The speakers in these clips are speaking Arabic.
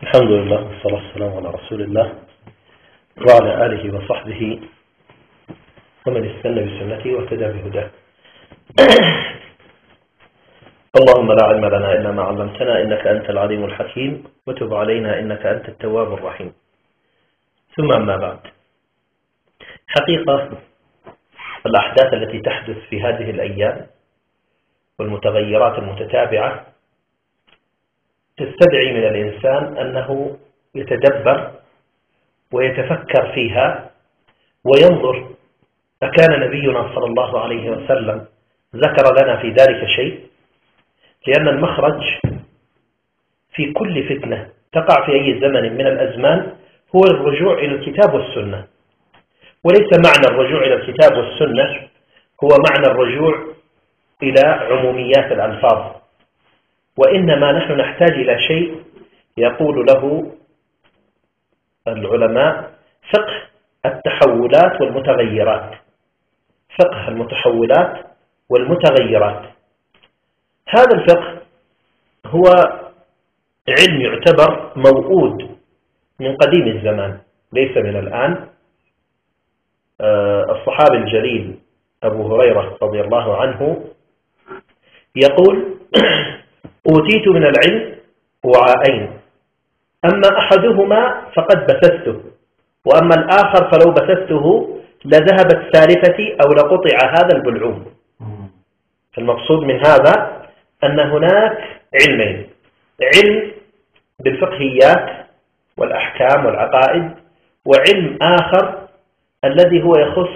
الحمد لله والصلاة والسلام على رسول الله وعلى آله وصحبه ومن استنى بسنته واهتدى بهداه. اللهم لا علم لنا إلا ما علمتنا إنك أنت العليم الحكيم وتب علينا إنك أنت التواب الرحيم. ثم أما بعد، حقيقة الأحداث التي تحدث في هذه الأيام والمتغيرات المتتابعة تستدعي من الإنسان أنه يتدبر ويتفكر فيها وينظر أكان نبينا صلى الله عليه وسلم ذكر لنا في ذلك شيء، لأن المخرج في كل فتنة تقع في أي زمن من الأزمان هو الرجوع إلى الكتاب والسنة، وليس معنى الرجوع إلى الكتاب والسنة هو معنى الرجوع إلى عموميات الألفاظ، وإنما نحن نحتاج إلى شيء يقول له العلماء فقه التحولات والمتغيرات. فقه المتحولات والمتغيرات، هذا الفقه هو علم يعتبر موؤود من قديم الزمان ليس من الآن. الصحابي الجليل أبو هريرة رضي الله عنه يقول: أوتيت من العلم وعاءين، أما أحدهما فقد بثثته، وأما الآخر فلو بثثته لذهبت سالفتي أو لقطع هذا البلعوم. المقصود من هذا أن هناك علمين: علم بالفقهيات والأحكام والعقائد، وعلم آخر الذي هو يخص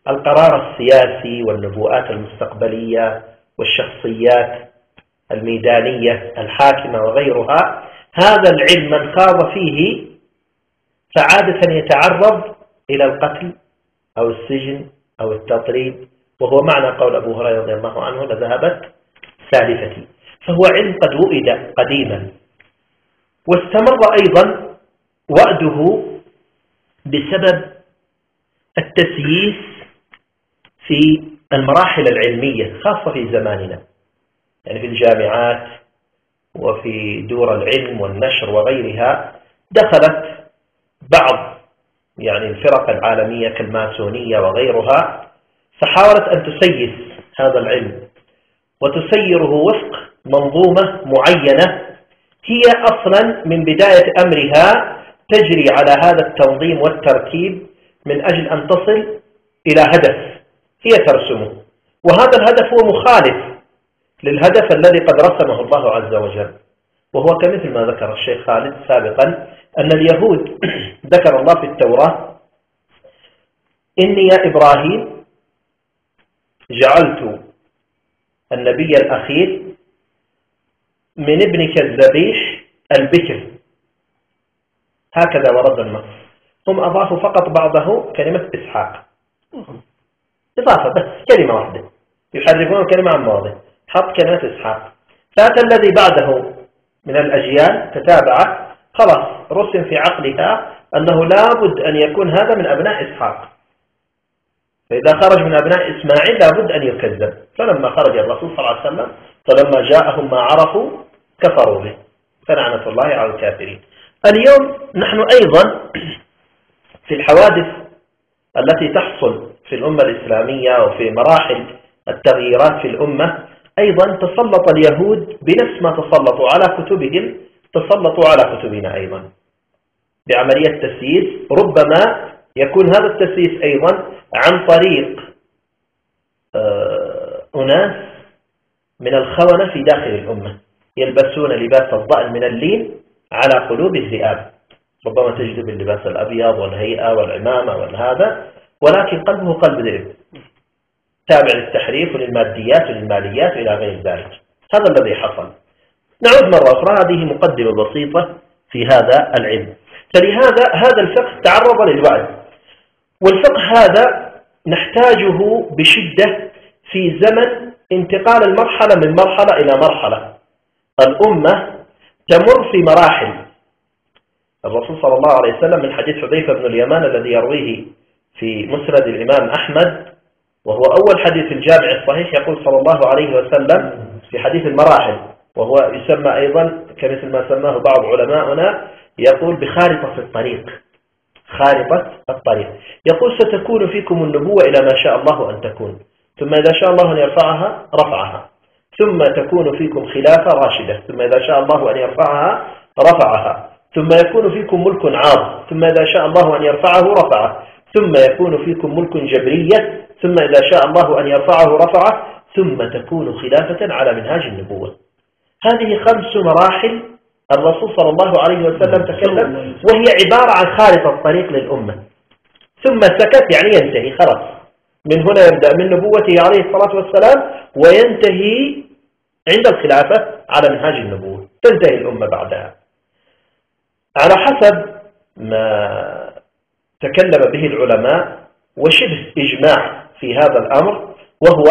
القرار السياسي والنبوءات المستقبلية والشخصيات الميدانية الحاكمة وغيرها. هذا العلم من خاض فيه فعادة يتعرض إلى القتل أو السجن أو التطريد، وهو معنى قول أبو هريرة رضي الله عنه: لذهبت سالفتي. فهو علم قد وئد قديما، واستمر أيضا وأده بسبب التسييس في المراحل العلمية خاصة في زماننا، يعني في الجامعات وفي دور العلم والنشر وغيرها. دخلت بعض الفرق العالمية كالماسونية وغيرها، فحاولت أن تسيس هذا العلم وتسيره وفق منظومة معينة هي أصلا من بداية أمرها تجري على هذا التنظيم والترتيب من أجل أن تصل إلى هدف هي ترسمه، وهذا الهدف هو مخالف للهدف الذي قد رسمه الله عز وجل، وهو كمثل ما ذكر الشيخ خالد سابقا أن اليهود ذكر الله في التوراة: إني يا إبراهيم جعلت النبي الأخير من ابنك الذبيح البكر. هكذا ورد النص. هم أضافوا فقط بعضه كلمة إسحاق، إضافة بس كلمة واحدة، يحرفون الكلمة عن مواضع، حط كلمة إسحاق. فأتى الذي بعده من الأجيال تتابعت، خلاص رسم في عقلها أنه لابد أن يكون هذا من أبناء إسحاق، فإذا خرج من أبناء إسماعيل لابد أن يكذب. فلما خرج الرسول صلى الله عليه وسلم فلما جاءهم ما عرفوا كفروا به، فلعنة الله على الكافرين. اليوم نحن أيضا في الحوادث التي تحصل في الأمة الإسلامية وفي مراحل التغييرات في الأمة، أيضا تسلط اليهود بنفس ما تسلطوا على كتبهم تسلطوا على كتبنا أيضا بعملية تسييس. ربما يكون هذا التسييس أيضا عن طريق أناس من الخونة في داخل الأمة يلبسون لباس الضأن من اللين على قلوب الذئاب. ربما تجد باللباس الأبيض والهيئة والعمامة والهذا، ولكن قلبه قلب ذئب تابع للتحريف وللماديات وللماليات إلى غير ذلك. هذا الذي حصل. نعود مرة أخرى، هذه مقدمة بسيطة في هذا العلم. فلهذا هذا الفقه تعرض للوعد، والفقه هذا نحتاجه بشدة في زمن انتقال المرحلة من مرحلة إلى مرحلة. الأمة تمر في مراحل. الرسول صلى الله عليه وسلم من حديث حذيفة بن اليمان الذي يرويه في مسند الإمام أحمد، وهو أول حديث في الجامع الصحيح، يقول صلى الله عليه وسلم في حديث المراحل، وهو يسمى أيضا كمثل ما سماه بعض علماؤنا يقول بخارطة الطريق، خارطة الطريق. يقول ستكون فيكم النبوة إلى ما شاء الله أن تكون، ثم إذا شاء الله أن يرفعها رفعها، ثم تكون فيكم خلافة راشدة، ثم إذا شاء الله أن يرفعها رفعها، ثم يكون فيكم ملك عاض، ثم إذا شاء الله أن يرفعه رفعه، ثم يكون فيكم ملك جبرية، ثم إذا شاء الله أن يرفعه رفعه، ثم تكون خلافة على منهاج النبوة. هذه 5 مراحل الرسول صلى الله عليه وسلم تكلم، وهي عبارة عن خارطة الطريق للأمة. ثم سكت يعني ينتهي خلاص، من هنا يبدأ من نبوته عليه الصلاة والسلام وينتهي عند الخلافة على منهاج النبوة، تنتهي الأمة بعدها على حسب ما تكلم به العلماء، وشبه إجماع في هذا الأمر، وهو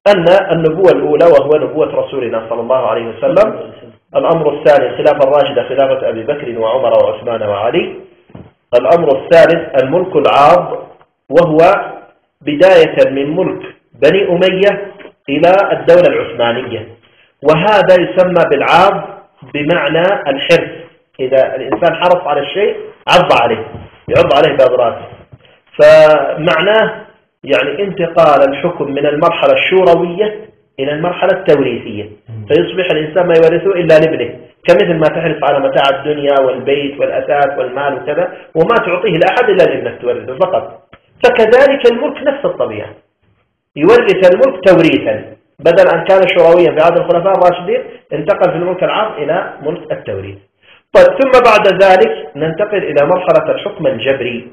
أن النبوة الأولى وهو نبوة رسولنا صلى الله عليه وسلم. الأمر الثاني الخلافة الراشدة، خلافة أبي بكر وعمر وعثمان وعلي. الأمر الثالث الملك العاض، وهو بداية من ملك بني أمية إلى الدولة العثمانية، وهذا يسمى بالعاض بمعنى الحرص، إذا الإنسان حرص على الشيء عض عليه، يعض عليه بأضراسه، فمعناه يعني انتقال الحكم من المرحلة الشوروية إلى المرحلة التوريثية، فيصبح الإنسان ما يورثه إلا لابنه، كمثل ما تحرص على متاع الدنيا والبيت والأثاث والمال وكذا، وما تعطيه لأحد إلا لابنك تورثه فقط. فكذلك الملك نفس الطبيعة، يورث الملك توريثا، بدل أن كان شورويا في عهد الخلفاء الراشدين انتقل في الملك العام إلى ملك التوريث. طيب، ثم بعد ذلك ننتقل إلى مرحلة الحكم الجبري.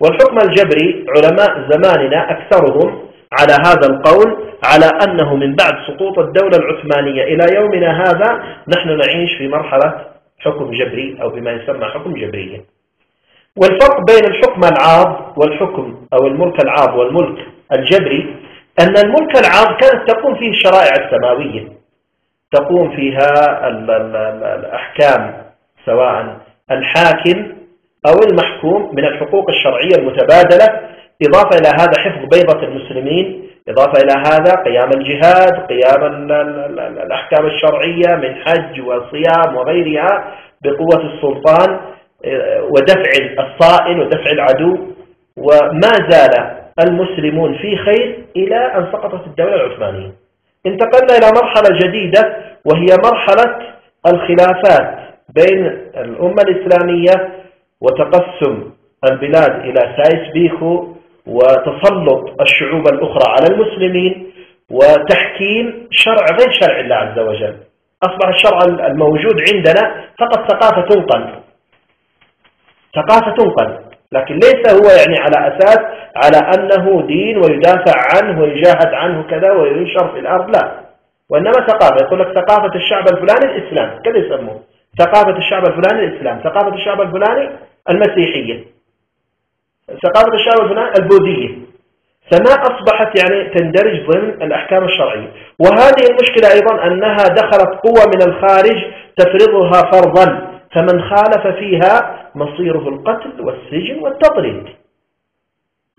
والحكم الجبري علماء زماننا أكثرهم على هذا القول، على أنه من بعد سقوط الدولة العثمانية إلى يومنا هذا نحن نعيش في مرحلة حكم جبري، أو بما يسمى حكم جبرية. والفرق بين الحكم العاض والحكم أو الملك العاض والملك الجبري أن الملك العاض كانت تقوم فيه الشرائع السماوية، تقوم فيها الأحكام، سواء الحاكم أو المحكوم، من الحقوق الشرعية المتبادلة، إضافة إلى هذا حفظ بيضة المسلمين، إضافة إلى هذا قيام الجهاد، قيام الأحكام الشرعية من حج وصيام وغيرها بقوة السلطان، ودفع الصائل ودفع العدو. وما زال المسلمون في خير إلى أن سقطت الدولة العثمانية. انتقلنا إلى مرحلة جديدة، وهي مرحلة الخلافات بين الأمة الإسلامية، وتقسم البلاد إلى سايس بيكو، وتسلط الشعوب الأخرى على المسلمين، وتحكيم شرع غير شرع الله عز وجل. أصبح الشرع الموجود عندنا فقط ثقافة تنقل، ثقافة تنقل، لكن ليس هو يعني على أساس على أنه دين ويدافع عنه ويجاهد عنه كذا وينشر في الأرض، لا، وإنما ثقافة. يقول لك ثقافة الشعب الفلاني الإسلام، كذا يسموه، ثقافة الشعب الفلاني الإسلام، ثقافة الشعب الفلاني المسيحية، ثقافة الشعب الفلاني البوذية، فما أصبحت يعني تندرج ضمن الأحكام الشرعية. وهذه المشكلة أيضا أنها دخلت قوة من الخارج تفرضها فرضا، فمن خالف فيها مصيره القتل والسجن والتطريد.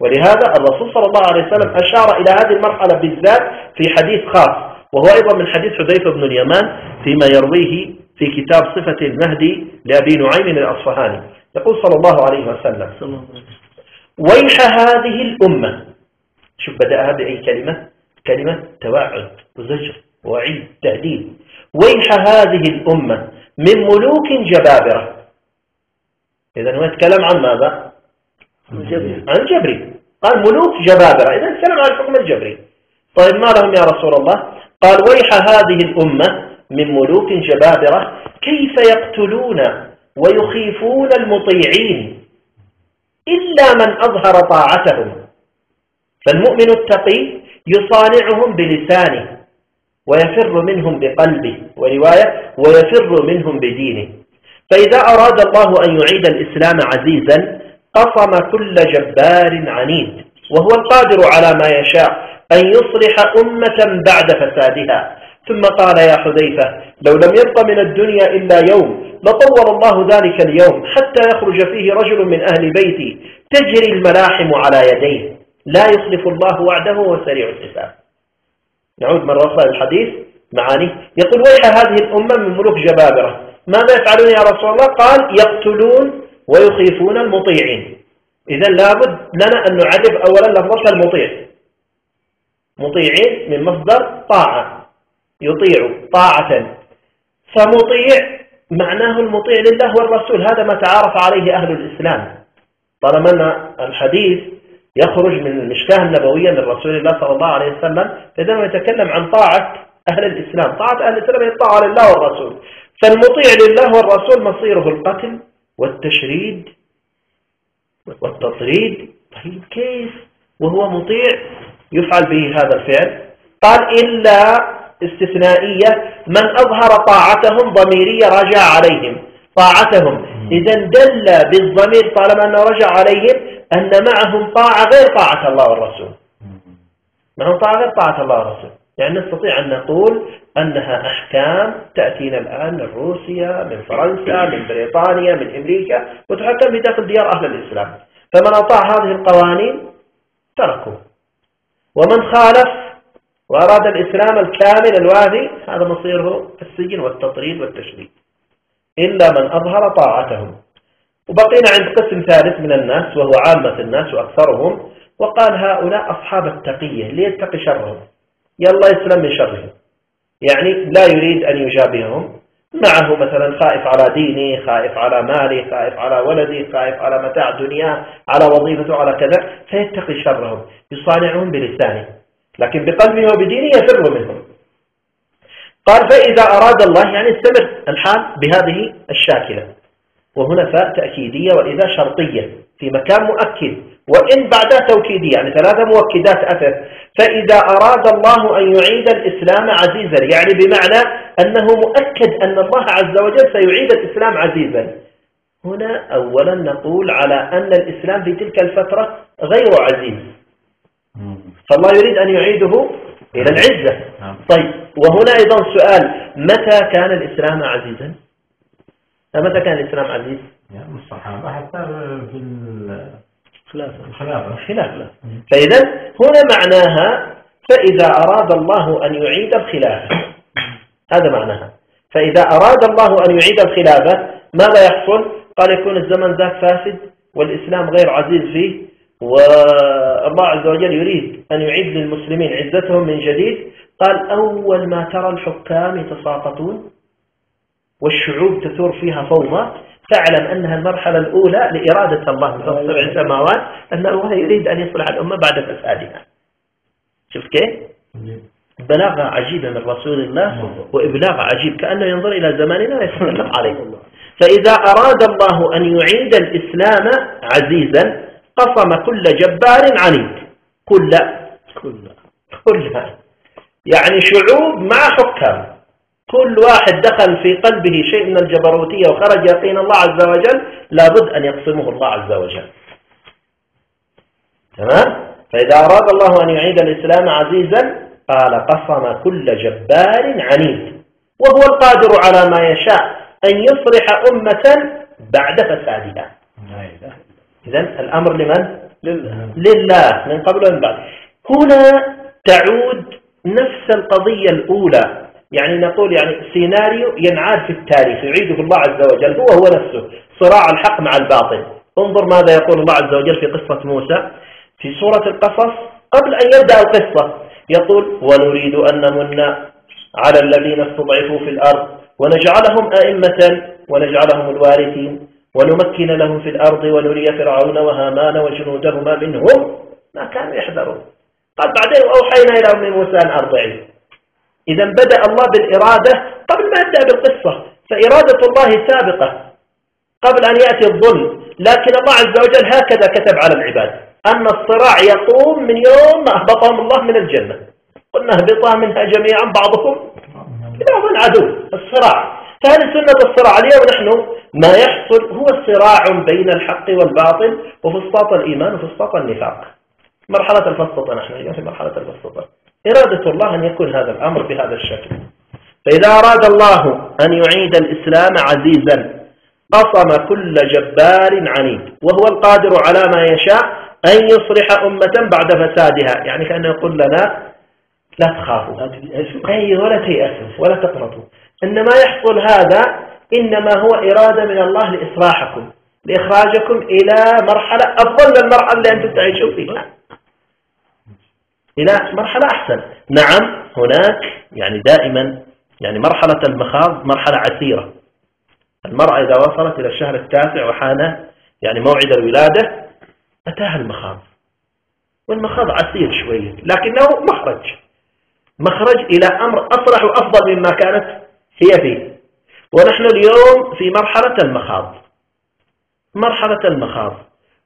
ولهذا الرسول صلى الله عليه وسلم أشار إلى هذه المرحلة بالذات في حديث خاص، وهو أيضا من حديث حذيفة بن اليمان فيما يرويه في كتاب صفة المهدي لأبي نعيم الأصفهاني. يقول صلى الله عليه وسلم: ويح هذه الأمة. شوف بدأ هذه أي كلمة؟ كلمة توعد وزجر ووعيد تهديد. ويح هذه الأمة من ملوك جبابرة. إذن هو يتكلم عن ماذا؟ عن جبري. قال ملوك جبابرة، إذن يتكلم عن الحكم الجبري. طيب ما لهم يا رسول الله؟ قال ويح هذه الأمة من ملوك جبابرة كيف يقتلون ويخيفون المطيعين إلا من أظهر طاعتهم، فالمؤمن التقي يصانعهم بلسانه ويفر منهم بقلبه، ورواية ويفر منهم بدينه. فإذا أراد الله أن يعيد الإسلام عزيزا قصم كل جبار عنيد، وهو القادر على ما يشاء أن يصلح أمة بعد فسادها. ثم قال يا حذيفة: لو لم يبق من الدنيا إلا يوم لطول الله ذلك اليوم حتى يخرج فيه رجل من أهل بيتي تجري الملاحم على يديه، لا يخلف الله وعده وسريع الحساب. نعود مرة أخرى للحديث معاني. يقول ويح هذه الأمة من ملوك جبابرة، ماذا يفعلون يا رسول الله؟ قال يقتلون ويخيفون المطيعين. إذا لابد لنا أن نعرف أولا لفظة المطيع. مطيعين من مصدر طاعة، يطيع طاعة، فمطيع معناه المطيع لله والرسول. هذا ما تعارف عليه أهل الإسلام. طالما أن الحديث يخرج من المشكاة النبوية من رسول الله صلى الله عليه وسلم، فإذا يتكلم عن طاعة أهل الإسلام. طاعة أهل الإسلام هي الطاعة لله والرسول. فالمطيع لله والرسول مصيره القتل والتشريد والتطريد. طيب كيف وهو مطيع يفعل به هذا الفعل؟ قال إلا استثنائية من أظهر طاعتهم ضميرية رجع عليهم طاعتهم. إذا دل بالضمير طالما أنه رجع عليهم أن معهم طاعة غير طاعة الله والرسول. معهم طاعة غير طاعة الله والرسول. يعني نستطيع أن نقول أنها أحكام تأتينا الآن من روسيا، من فرنسا، من بريطانيا، من أمريكا، وتحكم بداخل ديار أهل الإسلام. فمن أطاع هذه القوانين تركوه، ومن خالف وأراد الإسلام الكامل الوافي هذا مصيره السجن والتطريد والتشريد، إلا من أظهر طاعتهم. وبقينا عند قسم ثالث من الناس وهو عامة الناس وأكثرهم، وقال هؤلاء أصحاب التقية ليتقي شرهم، يلا يسلم من شرهم. يعني لا يريد أن يجابههم، معه مثلا خائف على دينه، خائف على ماله، خائف على ولده، خائف على متاع دنياه، على وظيفته، على كذا، فيتقي شرهم، يصانعهم بلسانه، لكن بقلبه وبدينه يفر منهم. قال فإذا أراد الله، يعني استمر الحال بهذه الشاكلة، وهنا فاء تأكيدية وإذا شرطية في مكان مؤكد، وإن بعدها توكيدية، يعني ثلاثة مؤكدات أتت. فإذا أراد الله أن يعيد الإسلام عزيزا، يعني بمعنى أنه مؤكد أن الله عز وجل سيعيد الإسلام عزيزا. هنا أولا نقول على أن الإسلام في تلك الفترة غير عزيز، فالله يريد أن يعيده إلى العزة. طيب، وهنا أيضا سؤال، متى كان الإسلام عزيزا؟ متى كان الإسلام عزيز؟ يعني الصحابة حتى في الخلافة. فإذا هنا معناها فإذا أراد الله أن يعيد الخلافة، هذا معناها. فإذا أراد الله أن يعيد الخلافة ماذا يحصل؟ قال يكون الزمن ذاك فاسد والإسلام غير عزيز فيه، والله عز وجل يريد أن يعيد للمسلمين عزتهم من جديد. قال أول ما ترى الحكام يتساقطون والشعوب تثور فيها فوضى، فاعلم أنها المرحلة الأولى لإرادة الله من 7 سماوات، أن الله يريد أن يصلح الأمة بعد فسادها. شوف كيف؟ بلاغة عجيبة من رسول الله، وإبلاغ عجيب كأنه ينظر إلى زماننا ويتكلم عليه. فإذا أراد الله أن يعيد الإسلام عزيزا قصم كل جبار عنيد. كل يعني شعوب مع حكام، كل واحد دخل في قلبه شيء من الجبروتية وخرج يقين الله عز وجل لابد أن يقسمه الله عز وجل. تمام؟ فإذا أراد الله أن يعيد الإسلام عزيزا قال قصم كل جبار عنيد، وهو القادر على ما يشاء أن يصلح أمة بعد فسادها. إذن الأمر لمن؟ لله من قبل ومن بعد. هنا تعود نفس القضية الأولى، يعني نقول يعني سيناريو ينعاد في التاريخ يعيده الله عز وجل هو نفسه، صراع الحق مع الباطل. انظر ماذا يقول الله عز وجل في قصة موسى في سورة القصص قبل أن يبدأ القصة، يقول ونريد أن نمن على الذين استضعفوا في الأرض ونجعلهم أئمة ونجعلهم الوارثين ونمكن لهم في الأرض ونري فرعون وهامان وجنودهما منهم ما كانوا يحذرون. قال بعدين أوحينا إلى أم موسى أن أرضعيه. إذا بدأ الله بالإرادة قبل ما يبدأ بالقصة، فإرادة الله سابقة قبل أن يأتي الظلم، لكن الله عز وجل هكذا كتب على العباد أن الصراع يقوم من يوم ما أهبطهم الله من الجنة، قلنا اهبطا منها جميعا بعضكم لبعض عدو. الصراع، فهذه سنة الصراع. اليوم نحن ما يحصل هو الصراع بين الحق والباطل وفسطاط الإيمان وفسطاط النفاق. مرحلة الفسطاط، نحن اليوم في مرحلة الفسطاط. إرادة الله أن يكون هذا الأمر بهذا الشكل. فإذا أراد الله أن يعيد الإسلام عزيزا قصم كل جبار عنيد، وهو القادر على ما يشاء أن يصلح أمة بعد فسادها. يعني كأنه يقول لنا لا تخافوا، أي ولا تيأسوا ولا تقنطوا، إنما يحصل هذا إنما هو إرادة من الله لإصلاحكم، لإخراجكم إلى مرحلة أفضل من المرحلة اللي أنتم تعيشون فيها، إلى مرحلة أحسن. نعم هناك يعني دائما يعني مرحلة المخاض مرحلة عسيرة. المرأة إذا وصلت إلى الشهر التاسع وحان يعني موعد الولادة أتاها المخاض، والمخاض عسير شوية لكنه مخرج إلى أمر أصلح وأفضل مما كانت هي فيه. ونحن اليوم في مرحلة المخاض،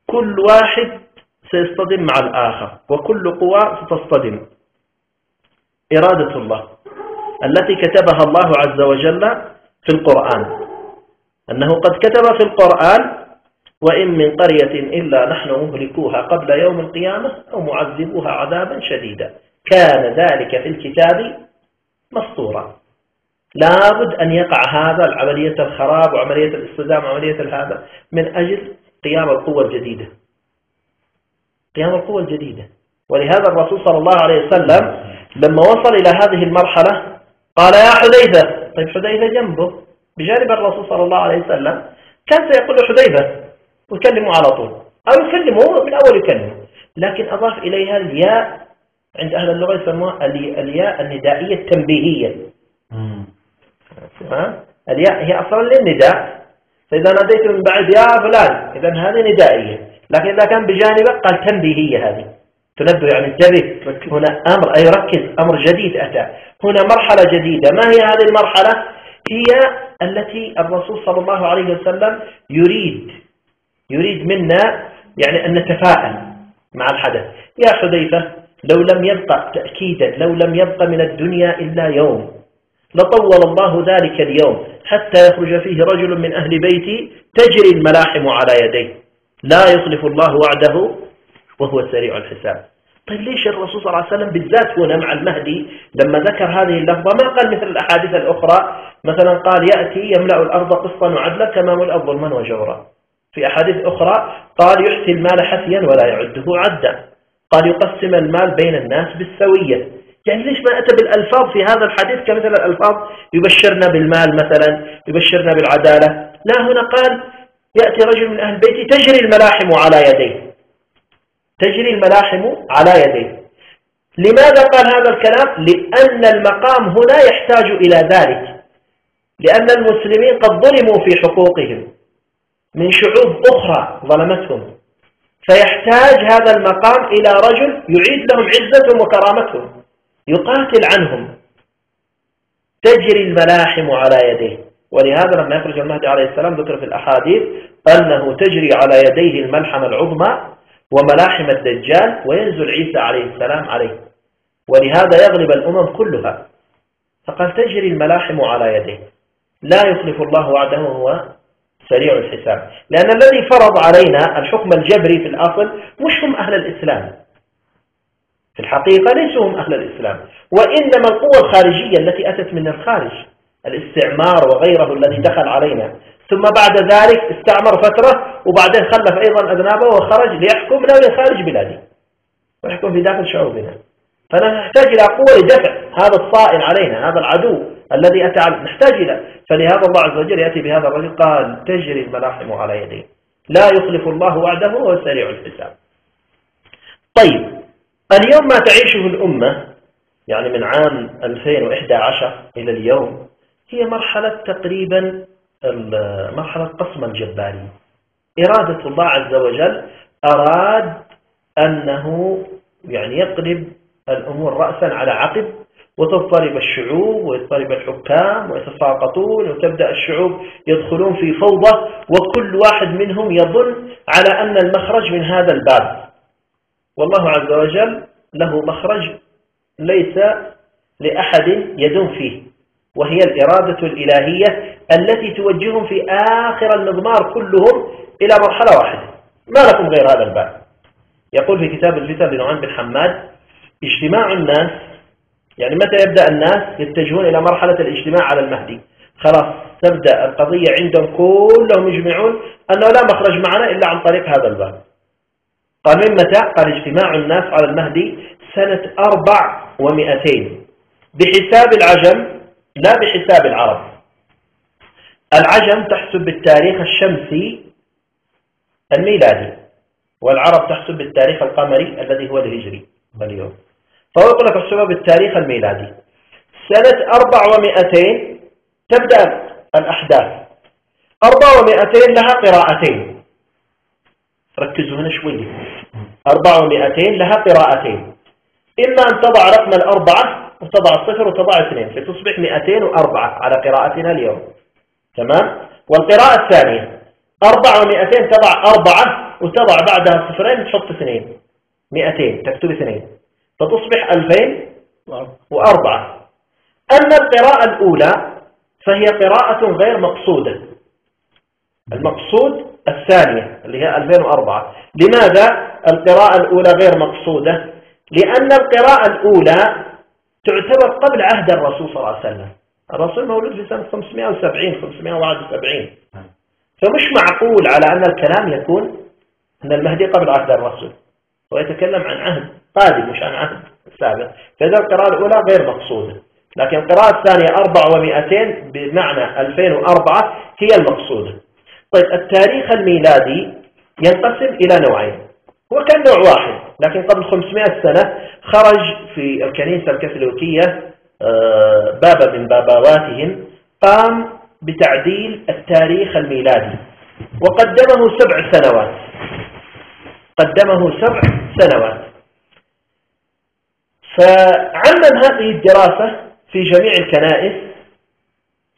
كل واحد سيصطدم مع الآخر وكل قوى ستصطدم. إرادة الله التي كتبها الله عز وجل في القرآن، أنه قد كتب في القرآن: وإن من قرية إلا نحن مهلكوها قبل يوم القيامة أو معذبوها عذابا شديدا كان ذلك في الكتاب مسطورا. لابد أن يقع هذا العملية الخراب وعملية الاصطدام وعملية هذا من أجل قيام القوة الجديدة. ولهذا الرسول صلى الله عليه وسلم لما وصل إلى هذه المرحلة قال: يا حذيفة. طيب حذيفة جنبه بجانب الرسول صلى الله عليه وسلم، كان سيقول له حذيفة ويكلمه على طول، أو يكلمه من أول يكلمه، لكن أضاف إليها الياء. عند أهل اللغة يسموها الياء الندائية التنبيهية. الياء هي أصلا للنداء، فإذا ناديت من بعد يا فلان إذا هذه ندائية، لكن إذا كان بجانبه قال تنبيهية، هذه تنبه يعني انتبه، هنا أمر أي ركز، أمر جديد أتى هنا، مرحلة جديدة. ما هي هذه المرحلة؟ هي التي الرسول صلى الله عليه وسلم يريد منا يعني أن نتفاءل مع الحدث. يا حذيفة لو لم يبقى تأكيدا، لو لم يبقى من الدنيا إلا يوم لطول الله ذلك اليوم حتى يخرج فيه رجل من أهل بيتي تجري الملاحم على يديه لا يخلف الله وعده وهو سريع الحساب. طيب ليش الرسول صلى الله عليه وسلم بالذات هنا مع المهدي لما ذكر هذه اللفظة ما قال مثل الأحاديث الأخرى مثلا قال يأتي يملأ الأرض قسطا وعدلا كما ملأ ظلما وجورا؟ في أحاديث أخرى قال يحسي المال حسيا ولا يعده عدا، قال يقسم المال بين الناس بالسوية. يعني ليش ما أتى بالألفاظ في هذا الحديث كمثل الألفاظ يبشرنا بالمال مثلا، يبشرنا بالعدالة؟ لا، هنا قال يأتي رجل من أهل بيتي تجري الملاحم على يديه، تجري الملاحم على يديه. لماذا قال هذا الكلام؟ لأن المقام هنا يحتاج إلى ذلك، لأن المسلمين قد ظلموا في حقوقهم من شعوب أخرى ظلمتهم، فيحتاج هذا المقام إلى رجل يعيد لهم عزتهم وكرامتهم، يقاتل عنهم. تجري الملاحم على يديه. ولهذا لما يخرج المهدي عليه السلام ذكر في الأحاديث أنه تجري على يديه الملحمة العظمى وملاحم الدجال، وينزل عيسى عليه السلام عليه، ولهذا يغلب الأمم كلها. فقال تجري الملاحم على يديه لا يخلف الله وعده وهو سريع الحساب. لأن الذي فرض علينا الحكم الجبري في الأصل مش هم أهل الإسلام، في الحقيقة ليسوا هم أهل الإسلام، وإنما القوة الخارجية التي أتت من الخارج، الاستعمار وغيره الذي دخل علينا، ثم بعد ذلك استعمر فترة وبعدين خلف أيضا أذنابه وخرج ليحكم لا خارج بلادي ويحكم في داخل شعوبنا. فنحتاج إلى قوة لدفع هذا الصائل علينا، هذا العدو الذي أتى علينا نحتاج إلى. فلهذا الله عز وجل يأتي بهذا الرجل قال تجري الملاحم على يديه لا يخلف الله وعده وهو سريع الحساب. طيب اليوم ما تعيشه الأمة يعني من عام 2011 إلى اليوم هي مرحلة تقريبا مرحلة قسم الجباري. إرادة الله عز وجل أراد أنه يعني يقلب الأمور رأسا على عقب، وتضطرب الشعوب ويضطرب الحكام ويتساقطون، وتبدأ الشعوب يدخلون في فوضى، وكل واحد منهم يظن على أن المخرج من هذا الباب. والله عز وجل له مخرج ليس لأحد يدون فيه، وهي الإرادة الإلهية التي توجههم في آخر المضمار كلهم إلى مرحلة واحدة، ما لكم غير هذا الباب. يقول في كتاب الفتن لنعيم بن حماد اجتماع الناس، يعني متى يبدأ الناس يتجهون إلى مرحلة الاجتماع على المهدي؟ خلاص تبدأ القضية عندهم كلهم يجمعون أنه لا مخرج معنا إلا عن طريق هذا الباب. قال من متى؟ قال اجتماع الناس على المهدي سنة 400 بحساب العجم لا بحساب العرب. العجم تحسب بالتاريخ الشمسي الميلادي، والعرب تحسب بالتاريخ القمري الذي هو الهجري اليوم. فهو يقول لك احسبها بالتاريخ الميلادي. سنة 400 تبدأ الأحداث. 400 لها قراءتين، ركزوا هنا شوية. 400 لها قراءتين، إما أن تضع رقم الأربعة وتضع الصفر وتضع 2 فتصبح 204 على قراءتنا اليوم. تمام. والقراءة الثانية 400 تضع 4 وتضع بعدها صفرين تحط 2، 200 تكتب 2 فتصبح 2004. أما القراءة الأولى فهي قراءة غير مقصودة. المقصود الثانية اللي هي 2004. لماذا القراءة الأولى غير مقصودة؟ لأن القراءة الأولى تعتبر قبل عهد الرسول صلى الله عليه وسلم. الرسول مولود في سنة 570 571، فمش معقول على أن الكلام يكون أن المهدي قبل عهد الرسول، ويتكلم عن عهد قادم مش عن عهد سابق. فإذا القراءة الأولى غير مقصودة، لكن القراءة الثانية 400 بمعنى 2004 هي المقصودة. طيب التاريخ الميلادي ينقسم إلى نوعين، هو كان نوع واحد لكن قبل 500 سنة خرج في الكنيسة الكاثوليكية بابا من بابواتهم قام بتعديل التاريخ الميلادي وقدمه 7 سنوات. قدمه 7 سنوات. فعمم هذه الدراسة في جميع الكنائس،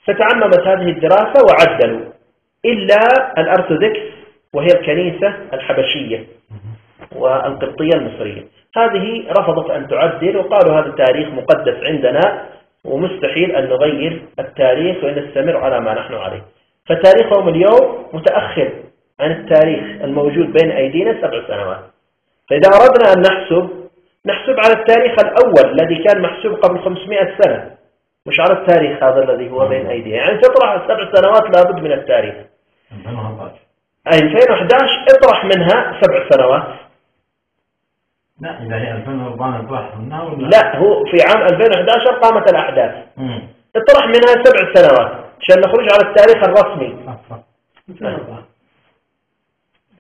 فتعممت هذه الدراسة وعدلوا إلا الأرثوذكس وهي الكنيسة الحبشية والقبطية المصرية. هذه رفضت أن تعدل وقالوا هذا التاريخ مقدس عندنا ومستحيل أن نغير التاريخ ونستمر على ما نحن عليه. فتاريخهم اليوم متأخر عن التاريخ الموجود بين أيدينا 7 سنوات. فإذا أردنا أن نحسب على التاريخ الأول الذي كان محسوب قبل 500 سنة، مش على التاريخ هذا الذي هو بين أيدينا. يعني تطرح 7 سنوات لابد من التاريخ. 2011 اطرح منها 7 سنوات. لا إذا هي 2004 نطرح منها ولا لا، هو في عام 2011 قامت الأحداث. اطرح منها 7 سنوات عشان نخرج على التاريخ الرسمي.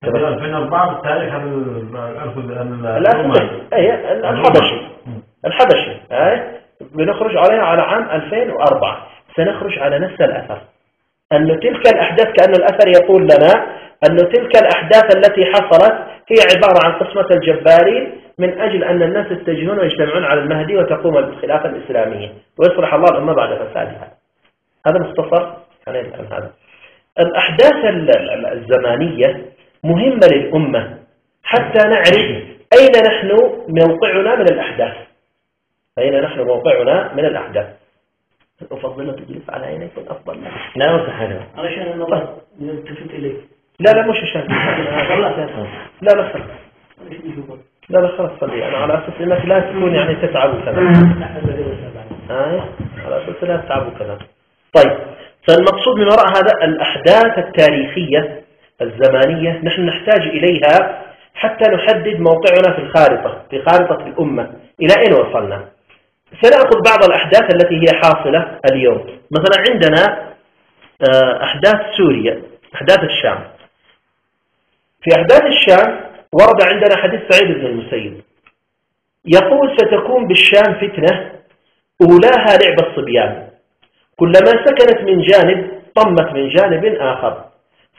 2004 بالتاريخ الحبشي بنخرج عليها على عام 2004. سنخرج على نفس الأثر، أنه تلك الأحداث كأن الأثر يقول لنا أنه تلك الأحداث التي حصلت هي عبارة عن قسمة الجبارين من أجل أن الناس يتجهون ويجتمعون على المهدي وتقوم الخلافة الإسلامية ويصلح الله الأمة بعد فسادها. هذا مختصر يعني هذا. الأحداث الزمانية مهمة للأمة حتى نعرف أين نحن موقعنا من الأحداث. أين نحن موقعنا من الأحداث. أفضل تجلس على عينيك أفضل. لا وصح هذا علشان النظر نلتفت إليك. لا مش عشان لا خلاص صلي. أنا على أساس أنك لا تكون يعني تتعب وكذا. على أساس لا تتعب وكذا. طيب، فالمقصود من وراء هذا الأحداث التاريخية الزمانية نحن نحتاج إليها حتى نحدد موقعنا في الخارطة، في خارطة الأمة إلى أين وصلنا. سنأخذ بعض الأحداث التي هي حاصلة اليوم. مثلا عندنا أحداث سوريا، أحداث الشام. في أحداث الشام ورد عندنا حديث سعيد بن المسيب يقول ستكون بالشام فتنة أولاها لعب الصبيان، كلما سكنت من جانب طمت من جانب آخر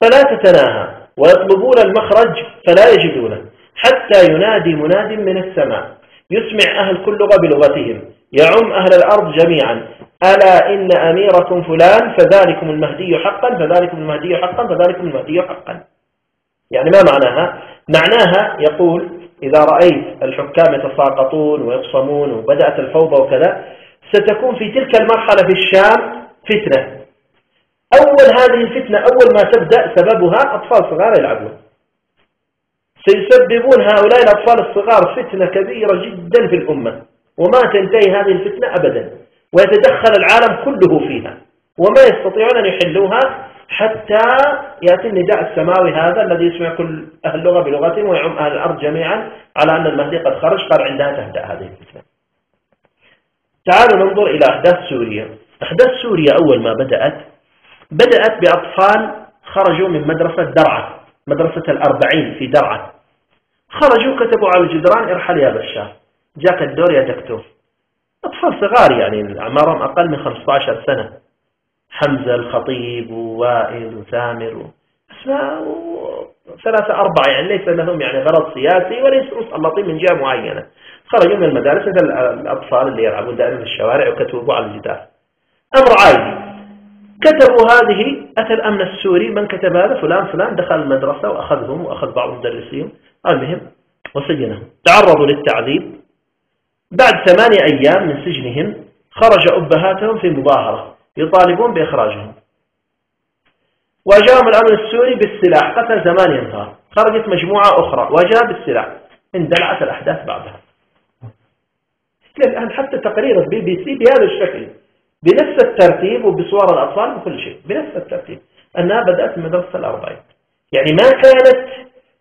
فلا تتناهى ويطلبون المخرج فلا يجدونه حتى ينادي مناد من السماء يسمع أهل كل لغة بلغتهم يعم أهل الأرض جميعا ألا إن أميركم فلان فذلكم المهدي حقا فذلكم المهدي حقا فذلكم المهدي حقا. يعني ما معناها؟ معناها يقول إذا رأيت الحكام يتساقطون ويقصمون وبدأت الفوضى وكذا ستكون في تلك المرحلة في الشام فتنة. أول هذه الفتنة أول ما تبدأ سببها أطفال صغار يلعبون. سيسببون هؤلاء الأطفال الصغار فتنة كبيرة جدا في الأمة وما تنتهي هذه الفتنة أبدا، ويتدخل العالم كله فيها وما يستطيعون أن يحلوها حتى يأتي النداء السماوي هذا الذي يسمع كل أهل اللغة بلغتهم ويعم أهل الأرض جميعا على أن المهدي قد خرج. قال عندها تهدأ هذه الفتنة. تعالوا ننظر إلى أحداث سوريا. أحداث سوريا أول ما بدأت بدأت بأطفال خرجوا من مدرسة درعا، مدرسة ال40 في درعا. خرجوا كتبوا على الجدران ارحل يا بشار، جاك الدور يا دكتور. أطفال صغار يعني أعمارهم أقل من 15 سنة، حمزة الخطيب ووائل وثامر أسماء 3 4 يعني ليس لهم يعني غرض سياسي وليسوا مسلطين من جهة معينة. خرجوا من المدارس مثل الأطفال اللي يلعبون دائما في الشوارع وكتبوا على الجدار. أمر عادي. كتبوا هذه، أتى الأمن السوري، من كتب هذا؟ فلان فلان، دخل المدرسة وأخذهم وأخذ بعض مدرسيهم المهم وسجنهم، تعرضوا للتعذيب. بعد 8 أيام من سجنهم خرج أبهاتهم في مظاهرة يطالبون بإخراجهم، واجاهم الأمن السوري بالسلاح، قتل 8 أنفار. خرجت مجموعة أخرى واجهها بالسلاح، اندلعت الأحداث بعدها. الآن حتى تقرير الBBC بهذا الشكل، بنفس الترتيب وبصور الأطفال وكل شيء بنفس الترتيب، أنها بدأت من مدرسة ال40. يعني ما كانت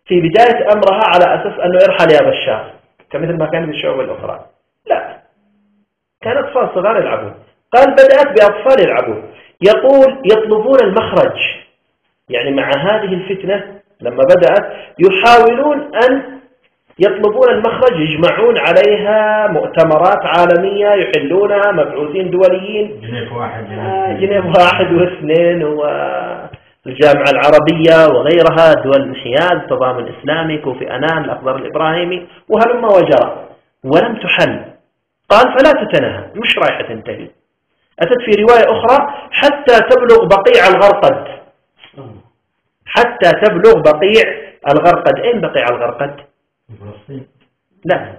في بداية أمرها على أساس أنه يرحل يا بشار كمثل ما كان بالشعوب الأخرى، لا، كان أطفال صغار يلعبون. قال بدأت بأطفال يلعبون، يقول يطلبون المخرج. يعني مع هذه الفتنة لما بدأت يحاولون أن يطلبون المخرج، يجمعون عليها مؤتمرات عالمية يحلونها، مبعوثين دوليين، جنيف 1 و2 والجامعة العربية وغيرها، دول الانحياز، التضامن الإسلامي، كوفي أنان، الأخضر الإبراهيمي، وهلم وجرى، ولم تحل. قال فلا تتناهى، مش رايحة تنتهي. أتت في رواية أخرى حتى تبلغ بقيع الغرقد، حتى تبلغ بقيع الغرقد. أين بقيع الغرقد؟ لا،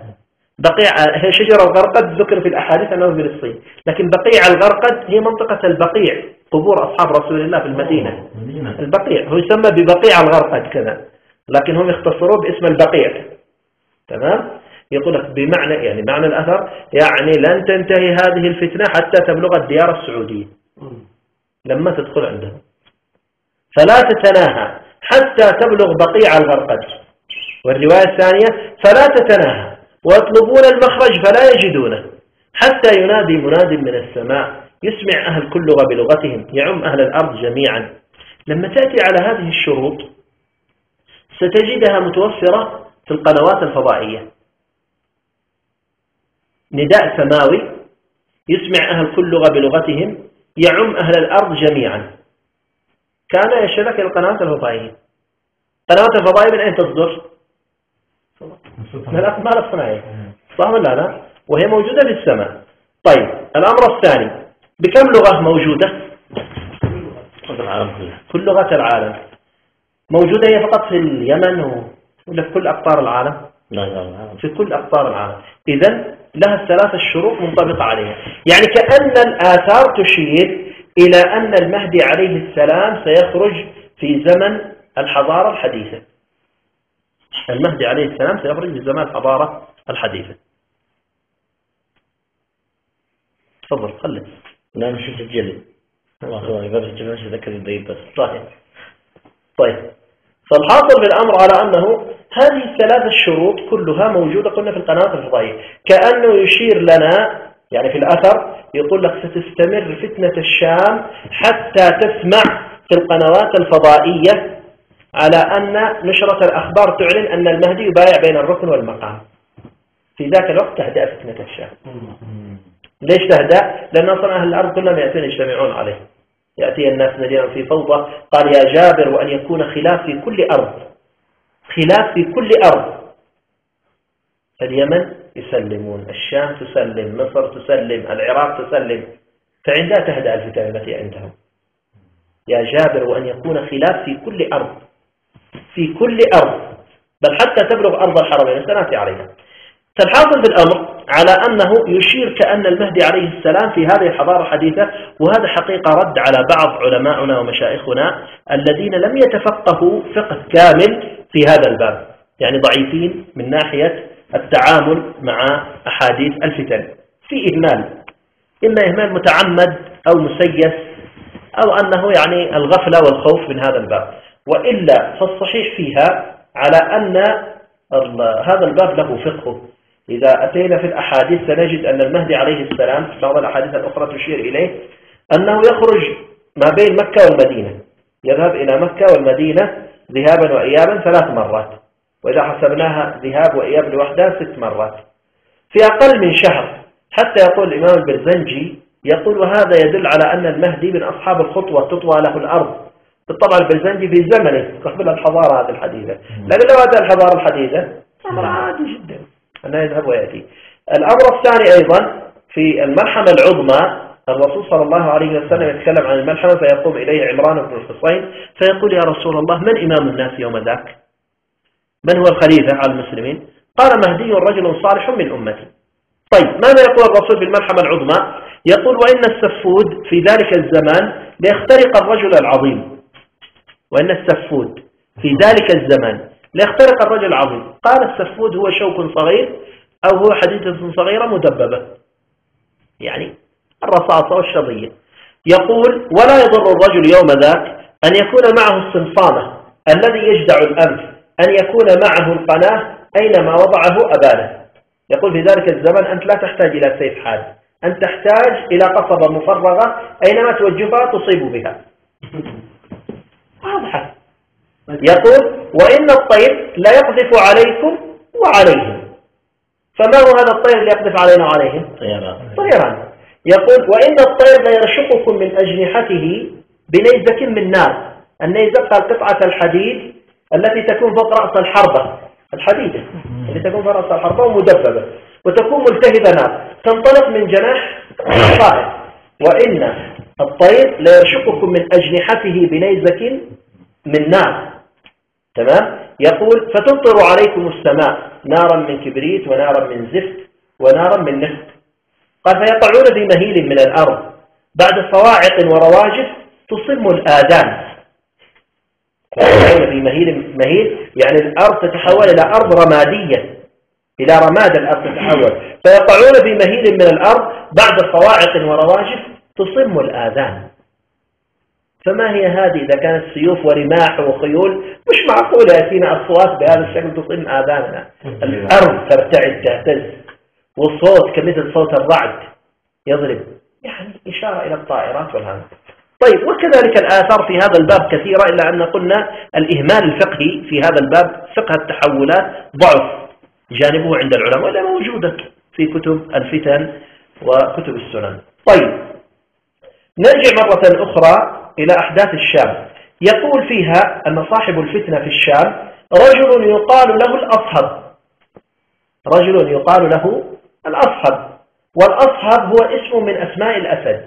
بقيع هي شجرة الغرقد ذكر في الأحاديث أنه في فلسطين، لكن بقيع الغرقد هي منطقة البقيع، قبور أصحاب رسول الله في المدينة. البقيع هو يسمى ببقيع الغرقد كذا، لكن هم يختصروه باسم البقيع. تمام؟ يقول لك بمعنى، يعني معنى الأثر يعني لن تنتهي هذه الفتنة حتى تبلغ الديار السعودية لما تدخل عندهم، فلا تتناهى حتى تبلغ بقيع الغرقد. والرواية الثانية فلا تتناهى ويطلبون المخرج فلا يجدونه حتى ينادي مناد من السماء يسمع أهل كل لغة بلغتهم يعم أهل الأرض جميعا. لما تأتي على هذه الشروط ستجدها متوفرة في القنوات الفضائية، نداء سماوي يسمع أهل كل لغة بلغتهم يعم أهل الأرض جميعا. كان يشترك القنوات الفضائية. قنوات الفضائية من أين تصدر؟ من الأقمار الصناعية، صح ولا لا؟ وهي موجودة في السماء. طيب الأمر الثاني، بكم لغة موجودة؟ كل لغات العالم موجودة، هي فقط في اليمن ولا في كل أقطار العالم؟ في كل أقطار العالم. إذن لها الثلاث الشروط منطبقة عليها. يعني كأن الآثار تشير إلى أن المهدي عليه السلام سيخرج في زمن الحضارة الحديثة. المهدي عليه السلام سيخرج في زمن الحضارة الحديثة. تفضل خلي. لا مش تسجلي. الله يبارك الجمال ذكر الضيب بس. طيب فالحاصل بالأمر على أنه هذه الثلاث الشروط كلها موجودة قلنا في القنوات الفضائية. كأنه يشير لنا يعني في الأثر يقول لك ستستمر فتنة الشام حتى تسمع في القنوات الفضائية على أن نشرة الأخبار تعلن أن المهدي يبايع بين الركن والمقام. في ذاك الوقت تهدأ فتنة الشام. ليش تهدأ؟ لأن أصلا أهل الأرض كلهم يأتون يجتمعون عليه. يأتي الناس نجيا في فوضى. قال يا جابر وأن يكون خلاف في كل أرض، خلاف في كل أرض. اليمن يسلمون، الشام تسلم، مصر تسلم، العراق تسلم، فعندها تهدأ الفتن التي عندهم. يا جابر وأن يكون خلاف في كل أرض، في كل أرض، بل حتى تبلغ أرض الحرمين، سنأتي عليها. فالحاصل بالأمر على أنه يشير كأن المهدي عليه السلام في هذه الحضارة الحديثة. وهذا حقيقة رد على بعض علماؤنا ومشايخنا الذين لم يتفقهوا فقه كامل في هذا الباب، يعني ضعيفين من ناحية التعامل مع أحاديث الفتن، في إهمال، إما إهمال متعمد أو مسيس أو أنه يعني الغفلة والخوف من هذا الباب. وإلا فالصحيح فيها على أن هذا الباب له فقه. إذا أتينا في الأحاديث سنجد أن المهدي عليه السلام، بعض الأحاديث الأخرى تشير إليه أنه يخرج ما بين مكة والمدينة، يذهب إلى مكة والمدينة ذهابا وإيابا 3 مرات، وإذا حسبناها ذهاب وإياب لوحدها 6 مرات في أقل من شهر. حتى يقول الإمام البرزنجي يقول وهذا يدل على أن المهدي من أصحاب الخطوة تطوى له الأرض. طبعا البرزنجي في زمنه قبل الحضارة هذه الحديثة، لكن لو أتى الحضارة الحديثة أمر عادي جدا أنه يذهب ويأتي. الأمر الثاني أيضا في الملحمة العظمى، الرسول صلى الله عليه وسلم يتكلم عن الملحمة فيقوم إليه عمران بن الحصين فيقول يا رسول الله من إمام الناس يوم ذاك؟ من هو الخليفة على المسلمين؟ قال مهدي رجل صالح من أمتي. طيب ماذا يقول الرسول في الملحمة العظمى؟ يقول وإن السفود في ذلك الزمان ليخترق الرجل العظيم، وإن السفود في ذلك الزمان ليخترق الرجل العظيم. قال السفود هو شوك صغير أو هو حديدة صغيرة مدببة، يعني الرصاصة والشظية. يقول ولا يضر الرجل يوم ذاك أن يكون معه الصمصامة الذي يجدع الأنف، أن يكون معه القناة أينما وضعه أبانه. يقول في ذلك الزمن أنت لا تحتاج إلى سيف حاد، أنت تحتاج إلى قصبة مفرغة أينما توجهها تصيب بها. واضحة. يقول وإن الطير لا يقذف عليكم وعليهم. فما هو هذا الطير اللي يقذف علينا وعليهم؟ طيران. يقول وإن الطير لا يرشقكم من أجنحته بنيزك من نار. النيزك قال قطعة الحديد التي تكون فوق رأس الحربة، الحديدة التي تكون فوق رأس الحربة ومدببة وتكون ملتهبة نار تنطلق من جناح الطائر. وإن الطير لا يرشقكم من أجنحته بنيزك من نار. تمام. يقول فتمطر عليكم السماء نارا من كبريت ونارا من زفت ونارا من نفط. قال فيقعون في مهيل من الأرض بعد صواعق ورواجف تصم الآذان. فيقعون في مهيل يعني الأرض تتحول إلى أرض رمادية، إلى رماد الأرض تتحول. فيقعون في مهيل من الأرض بعد صواعق ورواجف تصم الآذان. فما هي هذه إذا كانت سيوف ورماح وخيول؟ مش معقولة يأتينا أصوات بهذا الشكل تصم آذاننا. الأرض ترتعد تهتز والصوت كمثل صوت الرعد يضرب، يعني إشارة إلى الطائرات والهواء. طيب وكذلك الآثار في هذا الباب كثيرة، إلا أن قلنا الإهمال الفقهي في هذا الباب فقه التحولات ضعف جانبه عند العلماء، ولا موجودة في كتب الفتن وكتب السنن. طيب نرجع مرة أخرى إلى أحداث الشام. يقول فيها أن صاحب الفتنة في الشام رجل يقال له الأصهب، رجل يقال له الأصهب. والأصهب هو اسم من أسماء الأسد.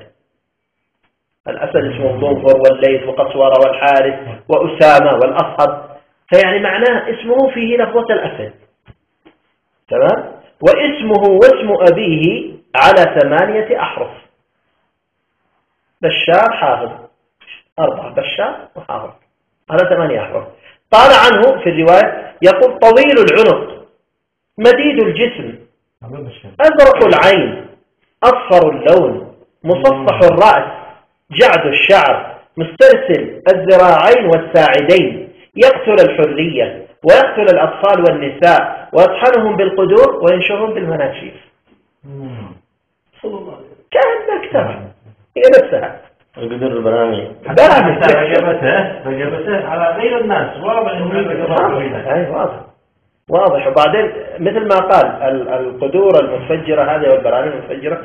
الأسد اسمه ضنفر والليث وقسورة والحارث وأسامة والأصهب، فيعني معناه اسمه فيه لفظة الأسد. تمام. واسمه واسم أبيه على 8 أحرف. بشار حافظ 4، بشار وحافظ على 8 أحرف. قال عنه في الرواية يقول طويل العنق مديد الجسم أزرق العين أصفر اللون مصفح الرأس جعد الشعر مسترسل الذراعين والساعدين يقتل الحرية ويقتل الأطفال والنساء ويطحنهم بالقدور وينشرهم بالمناشير. كأن أكثر هي نفسها القدور البرامي فجبته على غير الناس. واضح. وبعدين مثل ما قال القدور المفجرة هذه والبراميل المفجرة،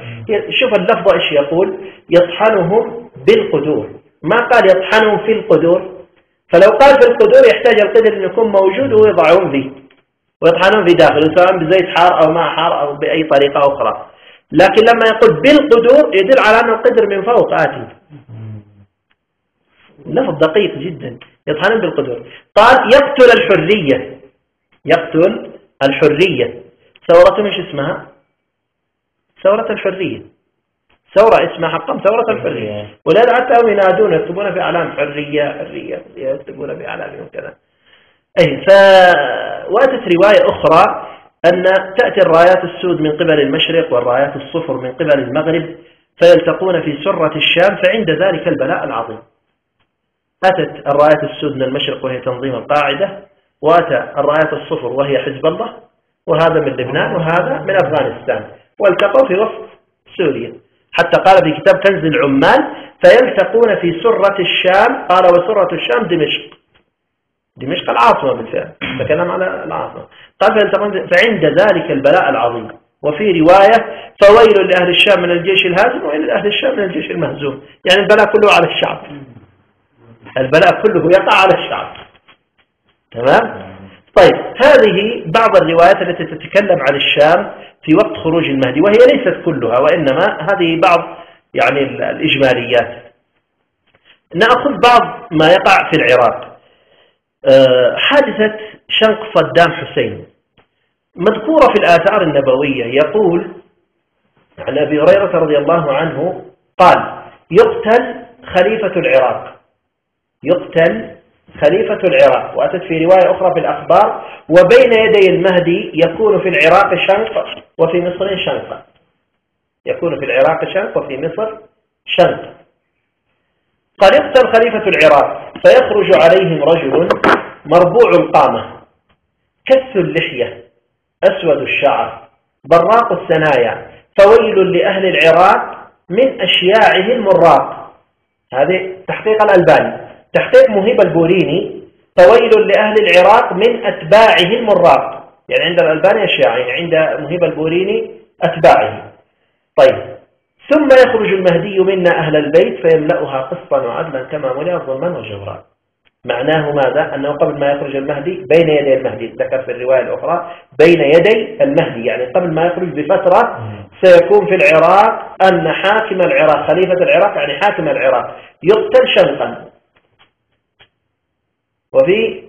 شوف اللفظة إيش يقول؟ يطحنهم بالقدور، ما قال يطحنهم في القدور. فلو قال في القدور يحتاج القدر أن يكون موجود ويضعهم فيه ويطحنهم في داخله سواء بزيت حار أو ماء حار أو بأي طريقة أخرى. لكن لما يقول بالقدور يدل على أن القدر من فوق آتي. لفظ دقيق جدا. يطحنهم بالقدور. قال يقتل الحرية، يقتل الحرية. ثورة مش اسمها ثورة الحرية، ثورة اسمها حقا ثورة الحرية. ولذا حتى هم ينادون يكتبون في أعلام حرية حرية يكتبون في أعلامهم كذا. واتت رواية أخرى أن تأتي الرايات السود من قبل المشرق والرايات الصفر من قبل المغرب فيلتقون في سرة الشام، فعند ذلك البلاء العظيم. أتت الرايات السود من المشرق وهي تنظيم القاعدة، وأتى الرايات الصفر وهي حزب الله، وهذا من لبنان وهذا من أفغانستان، والتقوا في وسط سوريا. حتى قال في كتاب كنز العمال فيلتقون في سرة الشام، قال وسرة الشام دمشق، دمشق العاصمة بالفعل، تكلم على العاصمة، قال فعند ذلك البلاء العظيم. وفي رواية فويل لأهل الشام من الجيش الهازم وإلى لأهل الشام من الجيش المهزوم، يعني البلاء كله على الشعب، البلاء كله يقع على الشعب. تمام؟ طيب هذه بعض الروايات التي تتكلم عن الشام في وقت خروج المهدي، وهي ليست كلها وإنما هذه بعض يعني الإجماليات. نأخذ بعض ما يقع في العراق. حادثة شنق صدام حسين مذكورة في الآثار النبوية، يقول عن أبي هريرة رضي الله عنه قال يقتل خليفة العراق، يقتل خليفة العراق، وأتت في رواية أخرى في الأخبار وبين يدي المهدي يكون في العراق شنق وفي مصر شنق، يكون في العراق شنق وفي مصر شنق. قال يقتل خليفة العراق فيخرج عليهم رجل مربوع القامة كث اللحية أسود الشعر براق الثنايا فويل لأهل العراق من أشياعه المراق. هذه تحقيق الألباني، تحقيق مهيب البوريني فويل لأهل العراق من أتباعه المراق، يعني عند الألباني أشياعه، عند مهيب البوريني أتباعه. طيب ثم يخرج المهدي منا أهل البيت فيملأها قسطا وعدلا كما ملأ ظلما وجورا. معناه ماذا؟ أنه قبل ما يخرج المهدي بين يدي المهدي، ذكر في الرواية الأخرى بين يدي المهدي، يعني قبل ما يخرج بفترة سيكون في العراق أن حاكم العراق خليفة العراق يعني حاكم العراق يقتل شنقا، وفي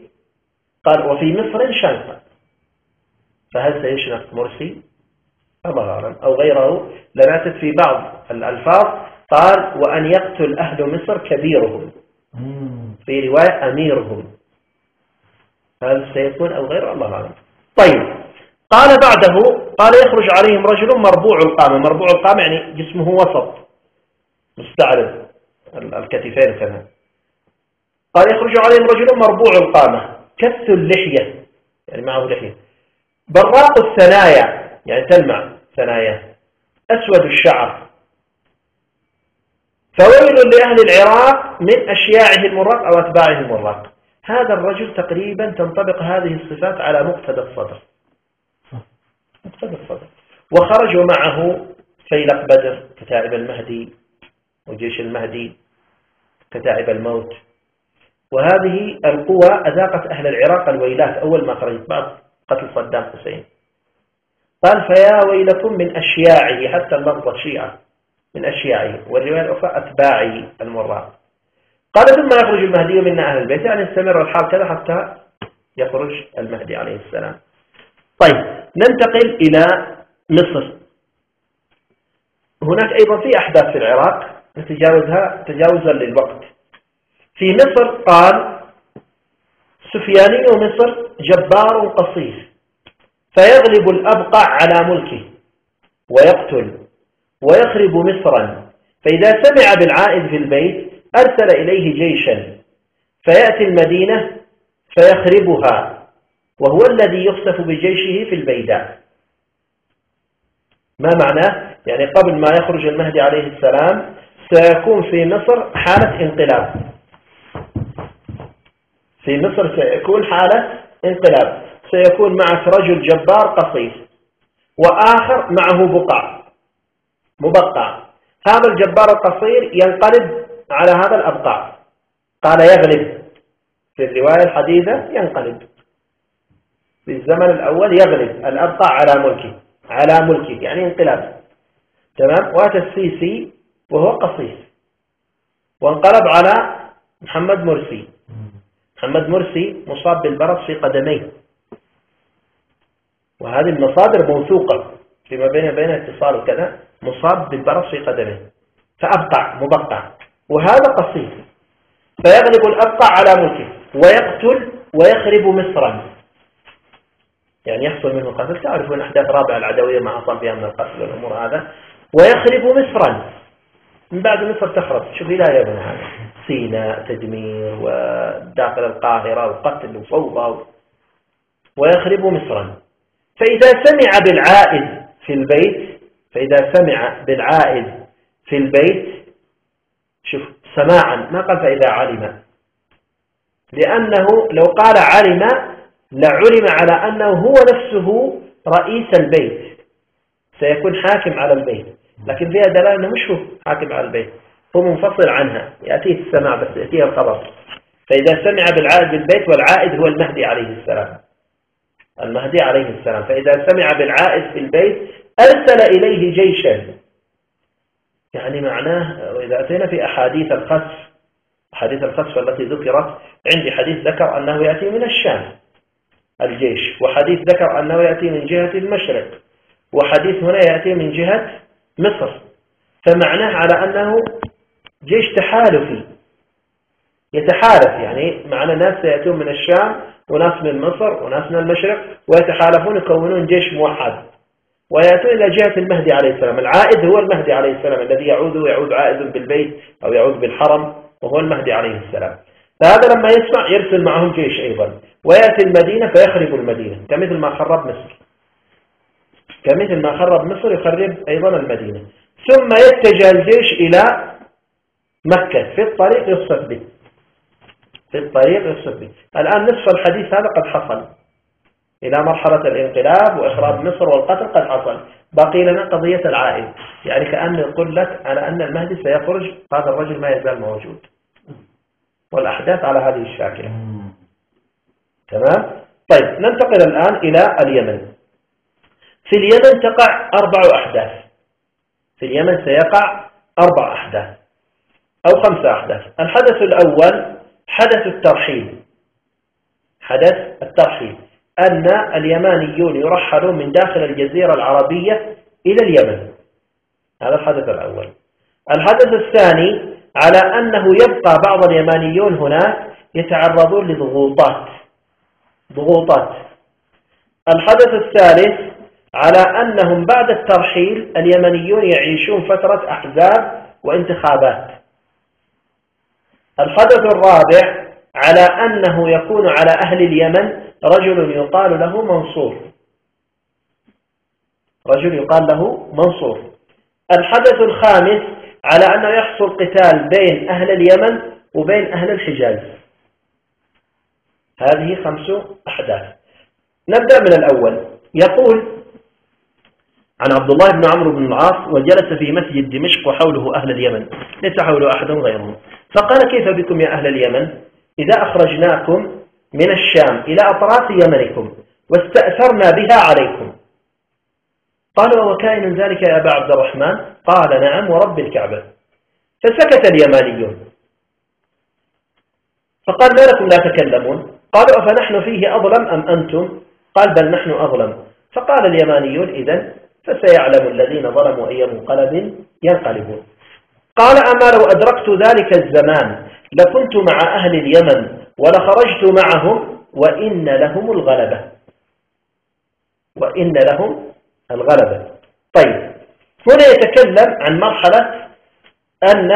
مصر شنقا. فهل سيشنق مرسي؟ الله أعلم، أو غيره. لنأتت في بعض الألفاظ قال وأن يقتل أهل مصر كبيرهم، في رواية أميرهم، هل سيكون أو غيره الله أعلم. طيب قال بعده قال يخرج عليهم رجل مربوع القامة، مربوع القامة يعني جسمه وسط مستعرض الكتفين كمان. قال يخرج عليهم رجل مربوع القامة كث اللحية يعني معه لحية براق الثنايا يعني تلمع ثنايا أسود الشعر فويل لأهل العراق من أشياعه المراق أو أتباعه المراق. هذا الرجل تقريبا تنطبق هذه الصفات على مقتدى الصدر، مقتدى الصدر. وخرجوا معه فيلق بدر كتائب المهدي وجيش المهدي كتائب الموت، وهذه القوى أذاقت أهل العراق الويلات أول ما خرجت بعد قتل صدام حسين. قال فيا ويلكم من أشياعه، حتى اللفظة شيعة من أشياعه، والرواية الأخرى أتباعه المراق. قال ثم يخرج المهدي منا أهل البيت، يعني استمر الحال كذا حتى يخرج المهدي عليه السلام. طيب ننتقل إلى مصر. هناك أيضا في أحداث في العراق نتجاوزها تجاوزا للوقت. في مصر قال سفياني مصر جبار قصير فيغلب الأبقع على ملكه ويقتل ويخرب مصرا، فإذا سمع بالعائد في البيت أرسل إليه جيشا فيأتي المدينة فيخربها، وهو الذي يخسف بجيشه في البيداء. ما معناه؟ يعني قبل ما يخرج المهدي عليه السلام سيكون في مصر حالة انقلاب، في مصر سيكون حالة انقلاب، سيكون معك رجل جبار قصير وآخر معه مبقع. هذا الجبار القصير ينقلب على هذا الأبقع، قال يغلب في الرواية الحديثة ينقلب، في الزمن الأول يغلب الأبقع على ملكه يعني انقلاب. تمام. واتى السيسي وهو قصير وانقلب على محمد مرسي. محمد مرسي مصاب بالبرص في قدميه، وهذه المصادر موثوقة فيما بين اتصال وكذا، مصاب بالبرص في قدميه مبقع، وهذا قصير، فيغلب الأبقع على ملكه ويقتل ويخرب مصرا، يعني يحصل منه قتل. تعرفون أحداث رابعة العدوية ما حصل فيها من القتل والأمور هذا، ويخرب مصرا. من بعد مصر تخرب، شوف إلى يومنا هذا سيناء تدمير وداخل القاهرة وقتل وفوضى، ويخرب مصرا. فإذا سمع بالعائد في البيت، فإذا سمع بالعائد في البيت، شوف سماعا ما قال فإذا علم، لأنه لو قال علم لعلم على أنه هو نفسه رئيس البيت سيكون حاكم على البيت، لكن فيها دلالة أنه مش هو حاكم على البيت، هو منفصل عنها، يأتيه السماع بس يأتيه الخبر. فإذا سمع بالعائد بالبيت، والعائد هو المهدي عليه السلام، المهدي عليه السلام، فإذا سمع بالعائد في البيت أرسل إليه جيشا، يعني معناه. وإذا أتينا في أحاديث الخسف، أحاديث الخسف التي ذكرت عندي، حديث ذكر أنه يأتي من الشام الجيش، وحديث ذكر أنه يأتي من جهة المشرق، وحديث هنا يأتي من جهة مصر، فمعناه على أنه جيش تحالفي يتحالف، يعني معنا ناس يأتون من الشام وناس من مصر وناس من المشرق ويتحالفون يكونون جيش موحد ويأتون إلى جهة المهدي عليه السلام. العائد هو المهدي عليه السلام الذي يعود عائد بالبيت أو يعود بالحرم، وهو المهدي عليه السلام. فهذا لما يسمع يرسل معهم جيش أيضا، ويأتي المدينة فيخرب المدينة كمثل ما خرب مصر، كمثل ما خرب مصر يخرب أيضا المدينة. ثم يتجه الجيش إلى مكة، في الطريق يصف به، في الطريق يصف به. الآن نصف الحديث هذا قد حصل إلى مرحلة الانقلاب وإخراج مصر والقتل قد حصل، باقي لنا قضية العائد، يعني كأن يقول لك على أن المهدي سيخرج، هذا الرجل ما يزال موجود، والأحداث على هذه الشاكلة. تمام؟ طيب ننتقل الآن إلى اليمن. في اليمن تقع 4 أحداث، في اليمن سيقع 4 أحداث أو 5 أحداث. الحدث الأول حدث الترحيل، حدث الترحيل، أن اليمانيون يرحلون من داخل الجزيرة العربية إلى اليمن، هذا الحدث الأول. الحدث الثاني على أنه يبقى بعض اليمانيون هناك يتعرضون لضغوطات. الحدث الثالث على أنهم بعد الترحيل اليمنيون يعيشون فترة أحزاب وانتخابات. الحدث الرابع على أنه يكون على أهل اليمن رجل يقال له منصور، رجل يقال له منصور. الحدث الخامس على أنه يحصل قتال بين أهل اليمن وبين أهل الحجاز. هذه 5 أحداث. نبدأ من الأول. يقول عن عبد الله بن عمرو بن العاص: وجلس في مسجد دمشق وحوله أهل اليمن، ليس حوله أحد غيرهم، فقال: كيف بكم يا أهل اليمن إذا أخرجناكم من الشام إلى أطراف يمنكم واستأثرنا بها عليكم؟ قالوا: وكائن ذلك يا أبا عبد الرحمن؟ قال: نعم ورب الكعبة. فسكت اليمانيون، فقال: ما لكم لا تكلمون؟ قالوا: أفنحن فيه أظلم أم أنتم؟ قال: بل نحن أظلم. فقال اليمانيون: إذن فسيعلم الذين ظلموا أي منقلب ينقلبون. قال: أما لو أدركت ذلك الزمان لكنت مع أهل اليمن ولخرجت معهم وإن لهم الغلبة، وإن لهم الغلبة. طيب، هنا يتكلم عن مرحلة أن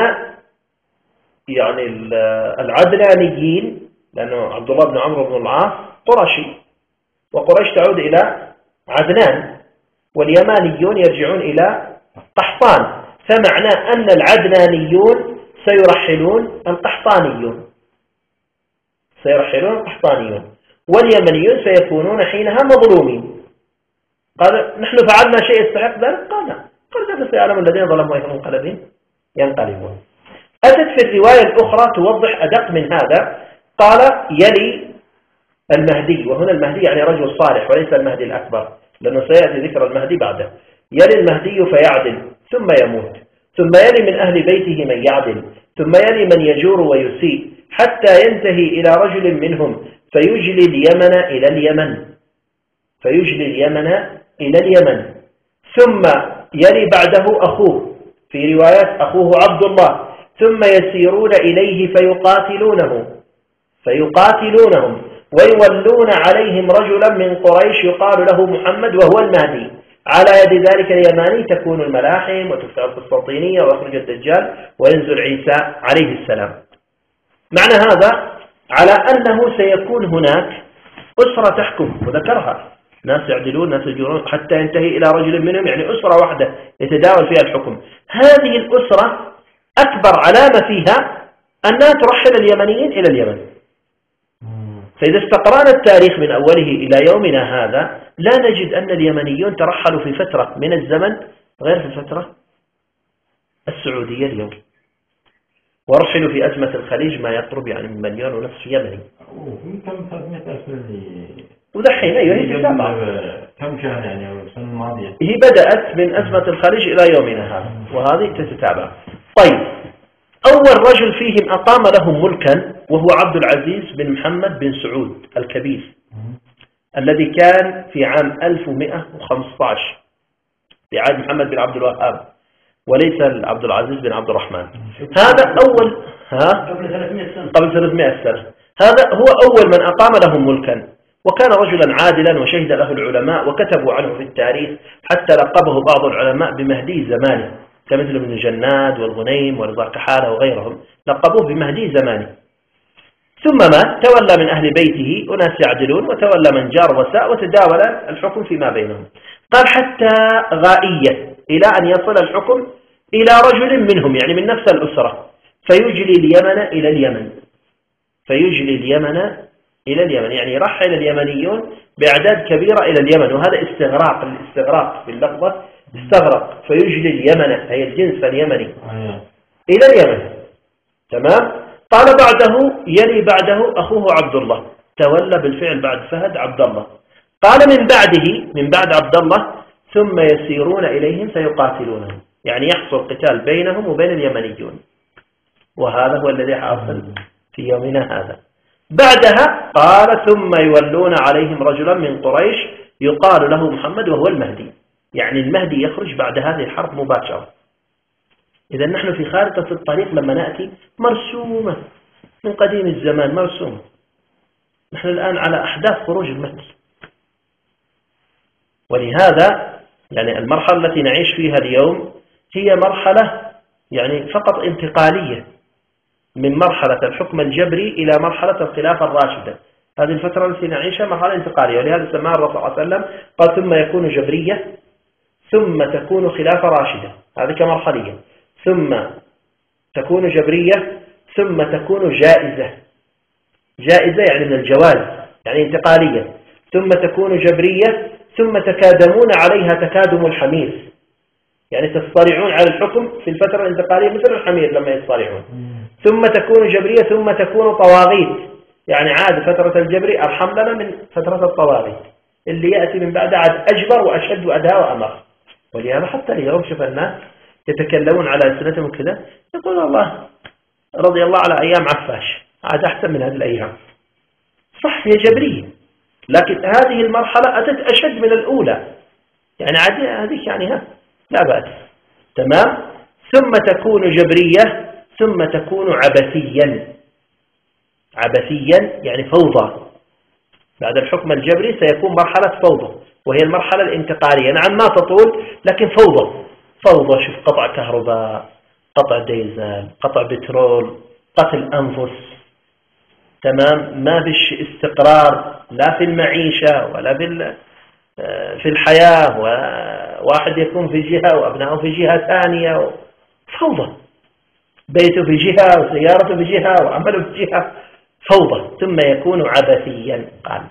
يعني العدنانيين، لأنه عبد الله بن عمرو بن العاص قرشي، وقريش تعود إلى عدنان، واليمانيون يرجعون إلى قحطان، فمعنى أن العدنانيون سيرحلون القحطانيون، سيرحلون القحطانيون، واليمنيون سيكونون حينها مظلومين. قال: نحن فعلنا شيء يستحق ذلك؟ قال: لا. قال: فسيعلم الذين ظلموا أي منقلب ينقلبون. أتت في الرواية الأخرى توضح أدق من هذا، قال: يلي المهدي، وهنا المهدي يعني رجل صالح وليس المهدي الأكبر، لأنه سيأتي ذكر المهدي بعده. يلي المهدي فيعدل ثم يموت، ثم يلي من أهل بيته من يعدل، ثم يلي من يجور ويسيء، حتى ينتهي إلى رجل منهم فيجلي اليمن إلى اليمن، فيجلي اليمن إلى اليمن، ثم يلي بعده أخوه، في روايات أخوه عبد الله، ثم يسيرون إليه فيقاتلونهم ويولون عليهم رجلا من قريش يقال له محمد وهو المهدي. على يد ذلك اليماني تكون الملاحم وتفتح القسطنطينية ويخرج الدجال وينزل عيسى عليه السلام. معنى هذا على أنه سيكون هناك أسرة تحكم، وذكرها ناس يعدلون ناس يجورون حتى ينتهي إلى رجل منهم، يعني أسرة واحدة يتداول فيها الحكم. هذه الأسرة أكبر علامة فيها أنها ترحل اليمنيين إلى اليمن. فإذا استقرأنا التاريخ من أوله إلى يومنا هذا لا نجد أن اليمنيون ترحلوا في فترة من الزمن غير في الفترة السعودية اليوم، ورحلوا في أزمة الخليج ما يقرب يعني من 1.5 مليون يمني. كم 300,000 ودحين أيوه هي كم كان يعني السنة الماضية؟ هي بدأت من أزمة الخليج إلى يومنا هذا وهذه تتتابع. طيب أول رجل فيهم أقام لهم ملكا وهو عبد العزيز بن محمد بن سعود الكبير الذي كان في عام 1115 في عهد محمد بن عبد الوهاب وليس عبد العزيز بن عبد الرحمن. هذا أول قبل 300 سنة. قبل 300 سنة. هذا هو أول من أقام لهم ملكا، وكان رجلا عادلا وشهد له العلماء وكتبوا عنه في التاريخ حتى لقبه بعض العلماء بمهدي زمانه كمثل ابن جناد والغنيم ورضا كحالة وغيرهم، لقبوه بمهدي زمانه. ثم مات تولى من أهل بيته أناس يعدلون وتولى من جار وساء وتداول الحكم فيما بينهم. قال حتى غائية إلى أن يصل الحكم إلى رجل منهم يعني من نفس الأسرة فيجلي اليمن إلى اليمن، فيجلي اليمن إلى اليمن يعني يرحل اليمنيون بأعداد كبيرة إلى اليمن. وهذا استغراق، الاستغراق باللفظة استغرق، فيجلي اليمن هي الجنس اليمني إلى اليمن. تمام. قال بعده يلي بعده أخوه عبد الله، تولى بالفعل بعد فهد عبد الله. قال من بعده من بعد عبد الله ثم يسيرون إليهم فيقاتلونهم، يعني يحصل قتال بينهم وبين اليمنيون، وهذا هو الذي حاصل في يومنا هذا. بعدها قال ثم يولون عليهم رجلا من قريش يقال له محمد وهو المهدي، يعني المهدي يخرج بعد هذه الحرب مباشرة. إذا نحن في خارطة الطريق لما نأتي مرسومة من قديم الزمان مرسومة. نحن الآن على أحداث خروج المهدي، ولهذا يعني المرحلة التي نعيش فيها اليوم هي مرحلة يعني فقط انتقالية من مرحلة الحكم الجبري إلى مرحلة الخلافة الراشدة. هذه الفترة التي نعيشها مرحلة انتقالية، ولهذا سماها الرسول صلى الله عليه وسلم قال ثم يكون جبرية ثم تكون خلافة راشدة، هذه كمرحلية، ثم تكون جبرية ثم تكون جائزة، جائزة يعني من الجواز يعني انتقالية، ثم تكون جبرية ثم تكادمون عليها تكادم الحمير، يعني تصطرعون على الحكم في الفترة الانتقالية مثل الحمير لما يصطرعون، ثم تكون جبرية ثم تكون طواغيت، يعني عاد فترة الجبري أرحم لنا من فترة الطواغيت اللي يأتي من بعد عاد أجبر وأشد وأدهى وأمر. ولهذا حتى اليوم شوف الناس يتكلمون على ألسنتهم كذا يقول الله رضي الله على أيام عفاش عاد أحسن من هذه الأيام. صح هي جبرية، لكن هذه المرحلة أتت أشد من الأولى، يعني عاد هذه يعني لا بأس. تمام. ثم تكون جبرية ثم تكون عبثيا، عبثيا يعني فوضى. بعد الحكم الجبري سيكون مرحلة فوضى وهي المرحلة الانتقالية، نعم ما تطول لكن فوضى. فوضى، شوف قطع كهرباء، قطع ديزل، قطع بترول، قتل أنفس. تمام. ما فيش استقرار لا في المعيشة ولا في الحياة، وواحد يكون في جهة وأبنائه في جهة ثانية، فوضى. بيته في جهة وسيارته في جهة وعمله في جهة، فوضى. ثم يكون عبثيا قال.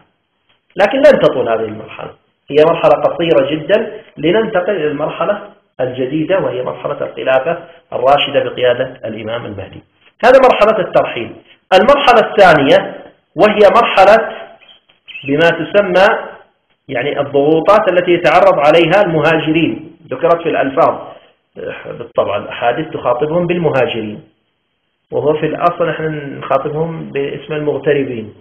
لكن لن تطول هذه المرحلة، هي مرحلة قصيرة جدا لننتقل إلى المرحلة الجديدة وهي مرحلة الخلافة الراشدة بقيادة الإمام المهدي. هذا مرحلة الترحيل. المرحلة الثانية وهي مرحلة بما تسمى يعني الضغوطات التي يتعرض عليها المهاجرين، ذكرت في الألفاظ بالطبع الأحاديث تخاطبهم بالمهاجرين، وهو في الأصل نحن نخاطبهم باسم المغتربين.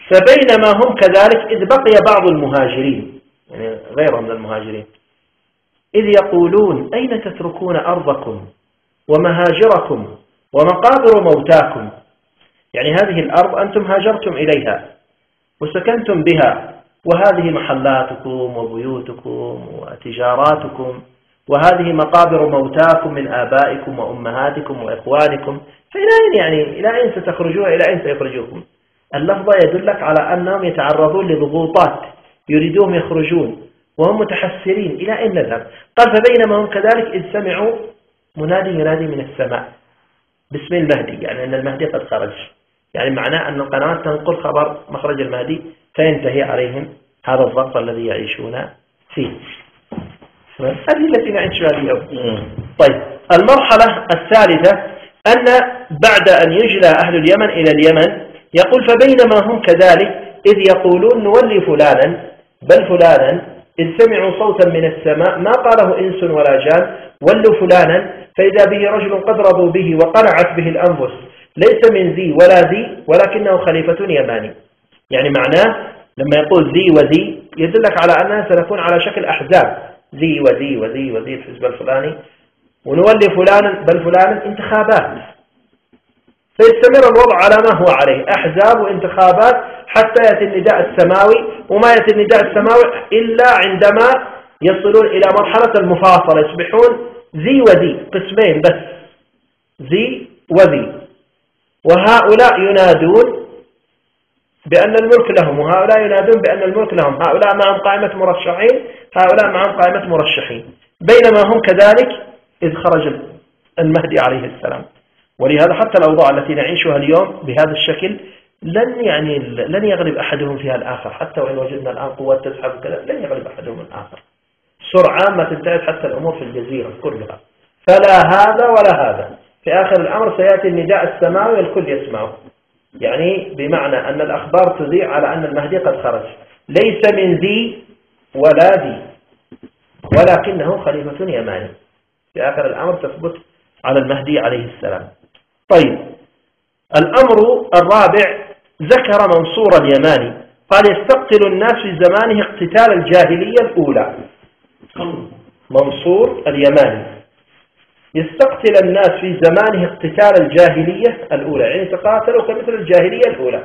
فبينما هم كذلك إذ بقي بعض المهاجرين يعني غيرهم من المهاجرين إذ يقولون أين تتركون أرضكم ومهاجركم ومقابر موتاكم، يعني هذه الأرض أنتم هاجرتم إليها وسكنتم بها، وهذه محلاتكم وبيوتكم وتجاراتكم، وهذه مقابر موتاكم من آبائكم وأمهاتكم وإخوانكم، فإلى أين يعني إلى أين ستخرجون، إلى أين سيخرجوكم؟ اللفظة يدلك على أنهم يتعرضون لضغوطات يريدوهم يخرجون وهم متحسرين إلى أين نذهب؟ قال فبينما هم كذلك إذ سمعوا منادي ينادي من السماء باسم المهدي، يعني أن المهدي قد خرج، يعني معناه أن القنوات تنقل خبر مخرج المهدي فينتهي عليهم هذا الضغط الذي يعيشون فيه. هذه التي نعيشها اليوم. طيب المرحلة الثالثة أن بعد أن يجلى أهل اليمن إلى اليمن يقول فبينما هم كذلك إذ يقولون نولي فلانا بل فلانا إذ سمعوا صوتا من السماء ما قاله إنس ولا جان ولوا فلانا فإذا به رجل قد رضوا به وقنعت به الأنفس ليس من ذي ولا ذي ولكنه خليفة يماني. يعني معناه لما يقول ذي وذي يدلك على أنها سنكون على شكل أحزاب، ذي وذي وذي وذي الحزب الفلاني، ونولي فلانا بل فلانا انتخابات، فيستمر الوضع على ما هو عليه، أحزاب وانتخابات حتى يأتي النداء السماوي، وما يأتي النداء السماوي إلا عندما يصلون إلى مرحلة المفاصلة يصبحون ذي وذي قسمين بس، ذي وذي، وهؤلاء ينادون بأن الملك لهم وهؤلاء ينادون بأن الملك لهم، هؤلاء معهم قائمة مرشحين هؤلاء معهم قائمة مرشحين، بينما هم كذلك إذ خرج المهدي عليه السلام. ولهذا حتى الأوضاع التي نعيشها اليوم بهذا الشكل لن يغلب أحدهم فيها الآخر، حتى وإن وجدنا الآن قوات تسحب كذا لن يغلب أحدهم الآخر. سرعان ما تنتهي حتى الأمور في الجزيرة كلها، فلا هذا ولا هذا، في آخر الأمر سيأتي النداء السماوي والكل يسمعه، يعني بمعنى أن الأخبار تذيع على أن المهدي قد خرج، ليس من ذي ولا ذي ولكنه خليفة يماني، في آخر الأمر تثبت على المهدي عليه السلام. طيب الأمر الرابع ذكر منصور اليماني قال يستقتل الناس في زمانه اقتتال الجاهلية الأولى. منصور اليماني يستقتل الناس في زمانه اقتتال الجاهلية الأولى، يعني تقاتلوا كمثل الجاهلية الأولى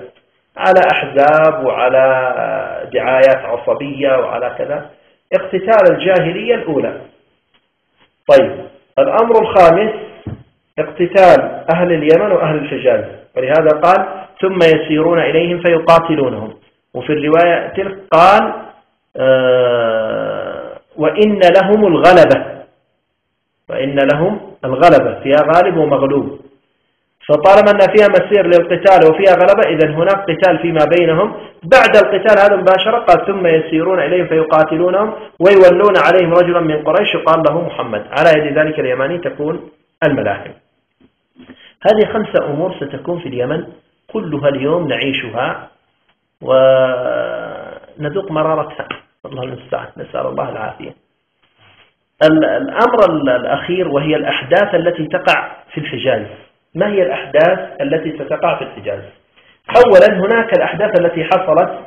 على أحزاب وعلى دعايات عصبية وعلى كذا، اقتتال الجاهلية الأولى. طيب الأمر الخامس اقتتال أهل اليمن وأهل الحجاز، ولهذا قال ثم يسيرون إليهم فيقاتلونهم، وفي الرواية تلك قال وإن لهم الغلبة، وإن لهم الغلبة، فيها غالب ومغلوب، فطالما أن فيها مسير للقتال وفيها غلبة إذن هناك قتال فيما بينهم. بعد القتال هذا مباشرة قال ثم يسيرون إليهم فيقاتلونهم ويولون عليهم رجلا من قريش يقال له محمد، على يد ذلك اليماني تكون الملاحم. هذه 5 أمور ستكون في اليمن كلها اليوم نعيشها وندوق مرارتها، الله المستعان، نسأل الله العافية. الأمر الأخير وهي الأحداث التي تقع في الحجاز. ما هي الأحداث التي ستقع في الحجاز؟ أولا هناك الأحداث التي حصلت،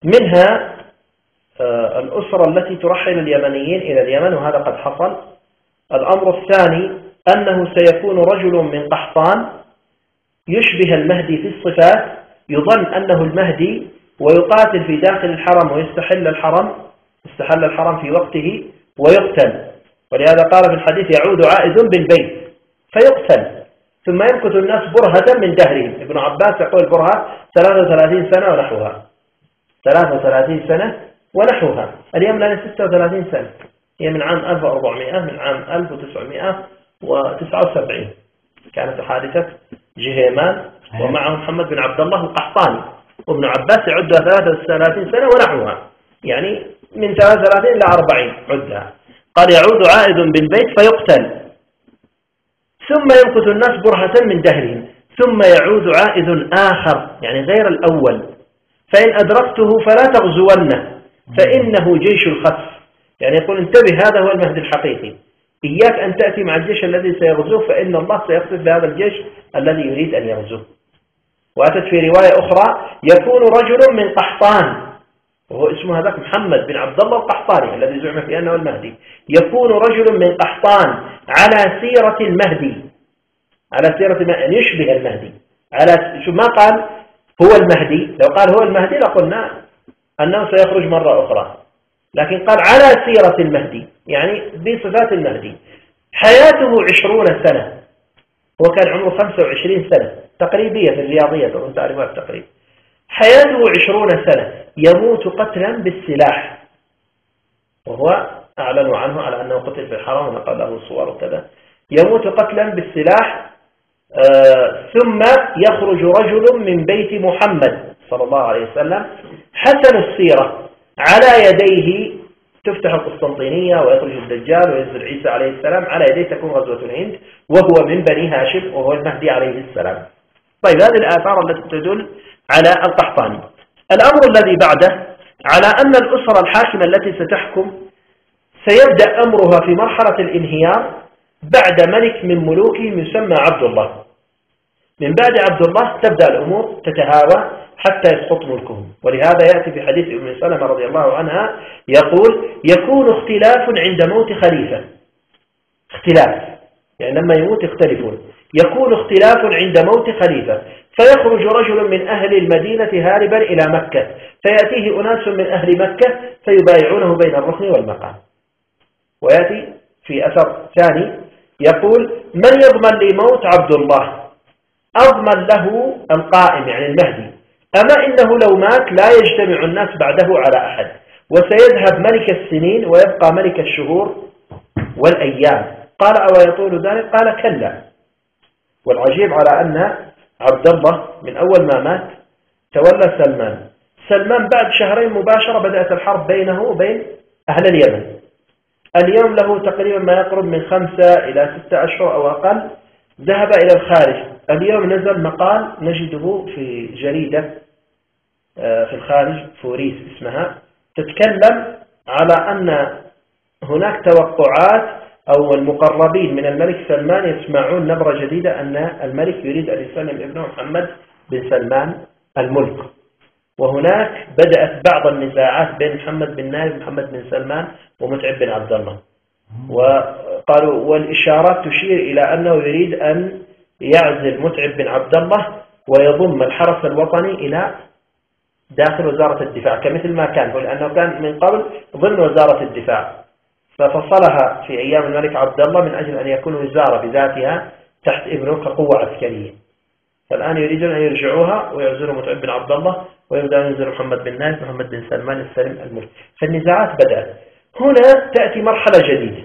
منها الأسرة التي ترحل اليمنيين إلى اليمن وهذا قد حصل. الأمر الثاني أنه سيكون رجل من قحطان يشبه المهدي في الصفات، يظن أنه المهدي ويقاتل في داخل الحرم ويستحل الحرم في وقته ويقتل، ولهذا قال في الحديث يعود عائد بالبيت فيقتل ثم يمكث الناس برهة من دهرهم. ابن عباس يقول برهة 33 سنة ونحوها، 33 سنة ونحوها. اليوم لنا 36 سنة، هي من عام 1400 من عام 1979 كانت حادثة جهيمان ومعه محمد بن عبد الله القحطاني، وابن عباس يعدها 33 سنة ونحوها، يعني من 33 إلى 40 عدها. قال يعود عائد بالبيت فيقتل ثم يمكث الناس برهة من دهرهم ثم يعود عائد آخر يعني غير الأول، فإن أدركته فلا تغزونه فإنه جيش الخسف. يعني يقول انتبه، هذا هو المهدي الحقيقي، إياك أن تأتي مع الجيش الذي سيغزوه فإن الله سيخسف بهذا الجيش الذي يريد أن يغزوه. وأتت في رواية أخرى يكون رجل من قحطان، وهو اسمه هذاك محمد بن عبد الله القحطاني الذي زعم في أنه المهدي، يكون رجل من قحطان على سيرة المهدي، على سيرة المهدي يشبه المهدي، على شو ما قال هو المهدي، لو قال هو المهدي لقلنا أنه سيخرج مرة أخرى، لكن قال على سيرة المهدي يعني بصفات المهدي. حياته 20 سنة، هو كان عمره 25 سنة تقريبية في الرياضية، طبعا تعرفها التقريب. حياته 20 سنة، يموت قتلا بالسلاح، وهو أعلنوا عنه على أنه قتل في الحرم ونقل له صور وكذا. يموت قتلا بالسلاح، ثم يخرج رجل من بيت محمد صلى الله عليه وسلم حسن السيرة، على يديه تفتح القسطنطينية ويخرج الدجال وينزل عيسى عليه السلام، على يديه تكون غزوة الهند، وهو من بني هاشم وهو المهدي عليه السلام. طيب هذه الآثار التي تدل على القحطاني. الأمر الذي بعده على أن الأسرة الحاكمة التي ستحكم سيبدأ أمرها في مرحلة الانهيار بعد ملك من ملوكهم يسمى عبد الله. من بعد عبد الله تبدأ الأمور تتهاوى حتى يسقط ملكهم. ولهذا يأتي في حديث أم سلمة رضي الله عنها يقول: يكون اختلاف عند موت خليفة. اختلاف يعني لما يموت يختلفون. يكون اختلاف عند موت خليفة، فيخرج رجل من أهل المدينة هاربا إلى مكة، فيأتيه أناس من أهل مكة فيبايعونه بين الركن والمقام. ويأتي في أثر ثاني يقول: من يضمن لي موت عبد الله؟ أضمن له القائم يعني المهدي، أما إنه لو مات لا يجتمع الناس بعده على أحد، وسيذهب ملك السنين ويبقى ملك الشهور والأيام. قال: أو يطول ذلك؟ قال: كلا. والعجيب على أن عبد الله من أول ما مات تولى سلمان بعد شهرين مباشرة بدأت الحرب بينه وبين أهل اليمن. اليوم له تقريبا ما يقرب من 5 إلى 6 أشهر أو أقل ذهب إلى الخارج. اليوم نزل مقال نجده في جريدة في الخارج فوريس اسمها، تتكلم على أن هناك توقعات أو المقربين من الملك سلمان يسمعون نبرة جديدة أن الملك يريد أن يسلم ابنه محمد بن سلمان الملك. وهناك بدأت بعض النزاعات بين محمد بن نايف ومحمد بن سلمان ومتعب بن عبد الله، وقالوا والإشارات تشير إلى أنه يريد أن يعزل متعب بن عبد الله ويضم الحرس الوطني إلى داخل وزارة الدفاع كمثل ما كان، لأنه كان من قبل ضمن وزارة الدفاع، ففصلها في أيام الملك عبد الله من أجل أن يكون وزارة بذاتها تحت ابنه كقوة عسكرية. فالآن يريدون أن يرجعوها ويعزلوا متعب بن عبد الله ويبدأ ينزل محمد بن نايف محمد بن سلمان السلم الملك. فالنزاعات بدأت. هنا تأتي مرحلة جديدة.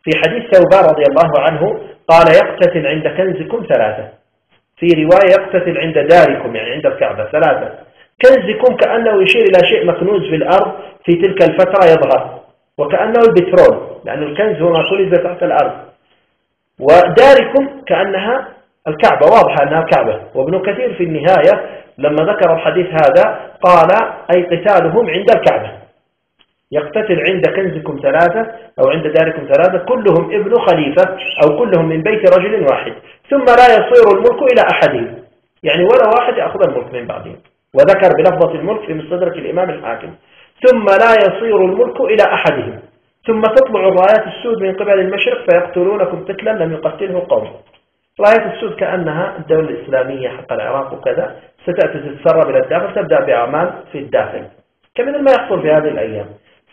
في حديث ثوبان رضي الله عنه قال: يقتتل عند كنزكم 3. في رواية يقتتل عند داركم يعني عند الكعبة 3. كنزكم كأنه يشير إلى شيء مكنوز في الأرض في تلك الفترة يظهر، وكأنه البترول لأن الكنز هو ما كنز تحت الأرض. وداركم كأنها الكعبة، واضحة أنها كعبة. وابن كثير في النهاية لما ذكر الحديث هذا قال: أي قتالهم عند الكعبة. يقتتل عند كنزكم 3 أو عند داركم 3 كلهم ابن خليفة أو كلهم من بيت رجل واحد، ثم لا يصير الملك إلى أحدهم، يعني ولا واحد يأخذ الملك من بعدهم. وذكر بلفظة الملك في مستدرك الإمام الحاكم: ثم لا يصير الملك إلى أحدهم، ثم تطلع الرايات السود من قبل المشرق فيقتلونكم قتلا لم يقتله قوم. رايات السود كأنها الدولة الإسلامية حق العراق وكذا، ستأتي تتسرب إلى الداخل، تبدأ بأعمال في الداخل كمثل ما يحصل في هذه الأيام.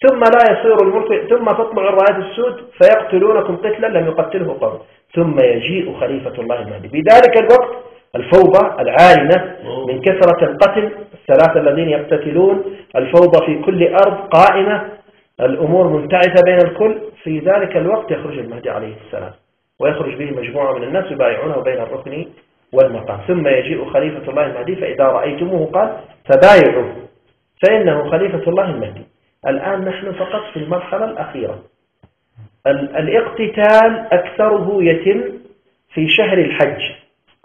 ثم لا يصير الملك، ثم تطلع الرايات السود فيقتلونكم قتلا لم يقتله قوم، ثم يجيء خليفة الله المهدي. في ذلك الوقت الفوضى العارمة من كثرة القتل، 3 الذين يقتتلون، الفوضى في كل أرض قائمة، الأمور منتعشة بين الكل. في ذلك الوقت يخرج المهدي عليه السلام ويخرج به مجموعة من الناس يبايعونه بين الركن والمقام. ثم يجيء خليفة الله المهدي فإذا رأيتموه قال: فبايعوه فإنه خليفة الله المهدي. الآن نحن فقط في المرحلة الأخيرة. الاقتتال أكثره يتم في شهر الحج،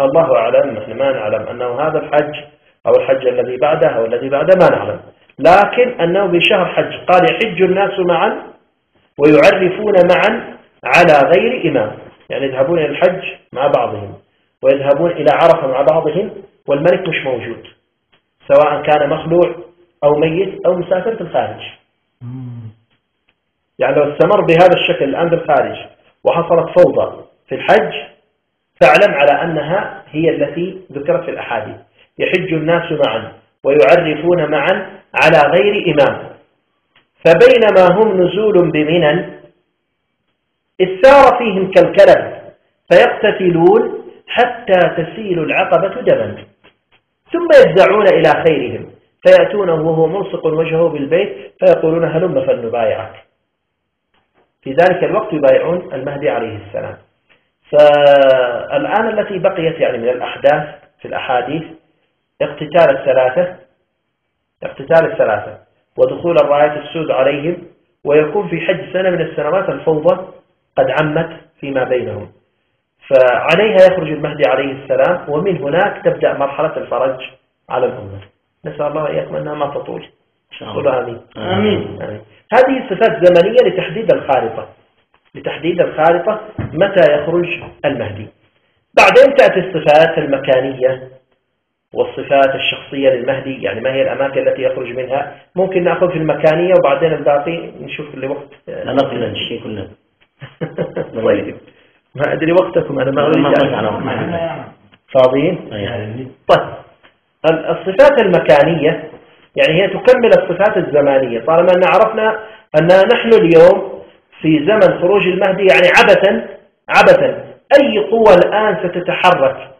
الله أعلم، نحن ما نعلم أنه هذا الحج أو الحج الذي بعده أو الذي بعده ما نعلم، لكن أنه بشهر حج. قال: يحج الناس معا ويعرفون معا على غير إمام، يعني يذهبون إلى الحج مع بعضهم ويذهبون إلى عرفة مع بعضهم والملك مش موجود، سواء كان مخلوع أو ميت أو مسافر في الخارج. يعني لو استمر بهذا الشكل الآن بالخارج وحصلت فوضى في الحج فاعلم على أنها هي التي ذكرت في الأحاديث: يحج الناس معا ويعرفون معا على غير إمام. فبينما هم نزول بمنى الثار فيهم كالكلب فيقتتلون حتى تسيل العقبة دما. ثم يفزعون إلى خيرهم فيأتونه وهو ملصق وجهه بالبيت فيقولون هلم فلنبايعك. في ذلك الوقت يبايعون المهدي عليه السلام. فالآن التي بقيت يعني من الأحداث في الأحاديث اقتتال الثلاثة ودخول الراية السود عليهم، ويكون في حج سنة من السنوات الفوضى قد عمت فيما بينهم، فعليها يخرج المهدي عليه السلام، ومن هناك تبدأ مرحلة الفرج على الأمة. نسأل الله وإياكم أنها ما تطول. قولوا آمين. آمين. هذه صفات زمنية لتحديد الخارطة متى يخرج المهدي. بعدين تأتي الصفات المكانية والصفات الشخصية للمهدي، يعني ما هي الأماكن التي يخرج منها. ممكن نأخذ في المكانية وبعدين الباقي نشوف اللي وقت. لا نقل الشيء كله. طيب ما أدري وقتكم، أنا ما أريد فاضيين. طيب الصفات المكانية يعني هي تكمل الصفات الزمانية. طالما أن عرفنا أننا نحن اليوم في زمن خروج المهدي، يعني عبثا أي قوة الآن ستتحرك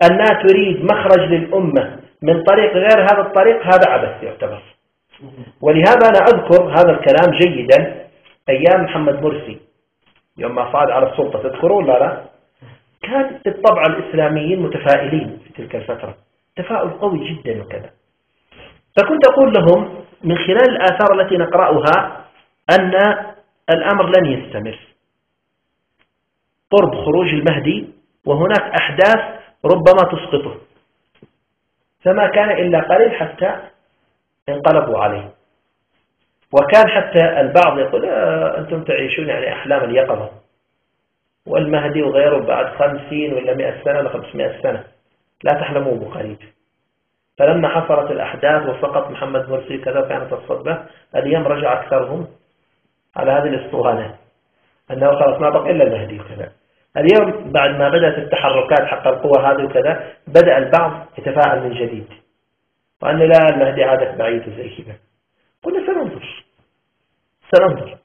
أنها تريد مخرج للأمة من طريق غير هذا الطريق، هذا عبث يعتبر. ولهذا أنا أذكر هذا الكلام جيدا أيام محمد مرسي يوم ما صعد على السلطة، تذكرون لا؟ كان بالطبع الإسلاميين متفائلين في تلك الفترة، تفاؤل قوي جدا وكذا. فكنت أقول لهم من خلال الآثار التي نقرأها أن الأمر لن يستمر قرب خروج المهدي، وهناك أحداث ربما تسقطه، فما كان إلا قليل حتى انقلبوا عليه. وكان حتى البعض يقول أنتم تعيشون يعني أحلام اليقظة، والمهدي وغيره بعد 50 ولا 100 سنة ولا 500 سنة، لا تحلموا بقريب. فلما حصلت الأحداث وسقط محمد مرسي كذا كانت الصدمة، اليوم رجع أكثرهم على هذه الاسطوانة أنه خلاص ما بقى إلا المهدي وكذا. اليوم بعد ما بدأت التحركات حق القوة هذه وكذا، بدأ البعض يتفاعل من جديد، وأن لا المهدي عادك بعيد وزي كذا. قلنا سننظر.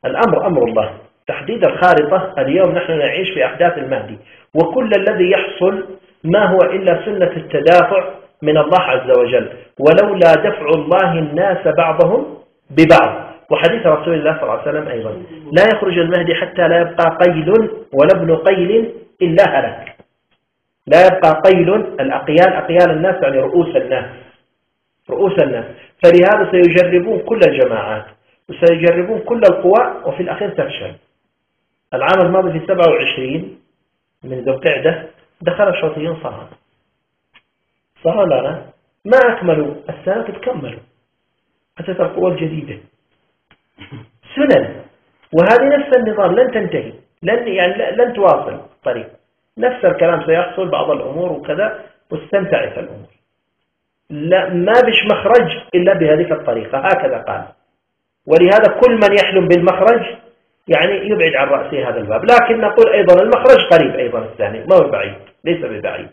الأمر أمر الله، تحديد الخارطة. اليوم نحن نعيش في أحداث المهدي، وكل الذي يحصل ما هو إلا سنة التدافع من الله عز وجل، ولولا دفع الله الناس بعضهم ببعض. وحديث رسول الله صلى الله عليه وسلم أيضا لا يخرج المهدي حتى لا يبقى قيل ولا ابن قيل إلا هلك. لا يبقى قيل، الأقيال أقيال الناس يعني رؤوس الناس. فلهذا سيجربون كل الجماعات وسيجربون كل القوى، وفي الأخير تفشل. العام الماضي في 27 من ذو القعدة دخل الشوطيين صار لنا ما أكملوا السنة تكملوا، أتت القوى الجديدة سنن. وهذه نفس النظام لن تنتهي، لن تواصل طريق. نفس الكلام سيحصل بعض الأمور وكذا، واستمتعت الأمور. لا ما بش مخرج إلا بهذه الطريقة، هكذا قال. ولهذا كل من يحلم بالمخرج يعني يبعد عن رأسه هذا الباب. لكن نقول أيضا المخرج قريب أيضا الثاني، ما هو بعيد، ليس ببعيد.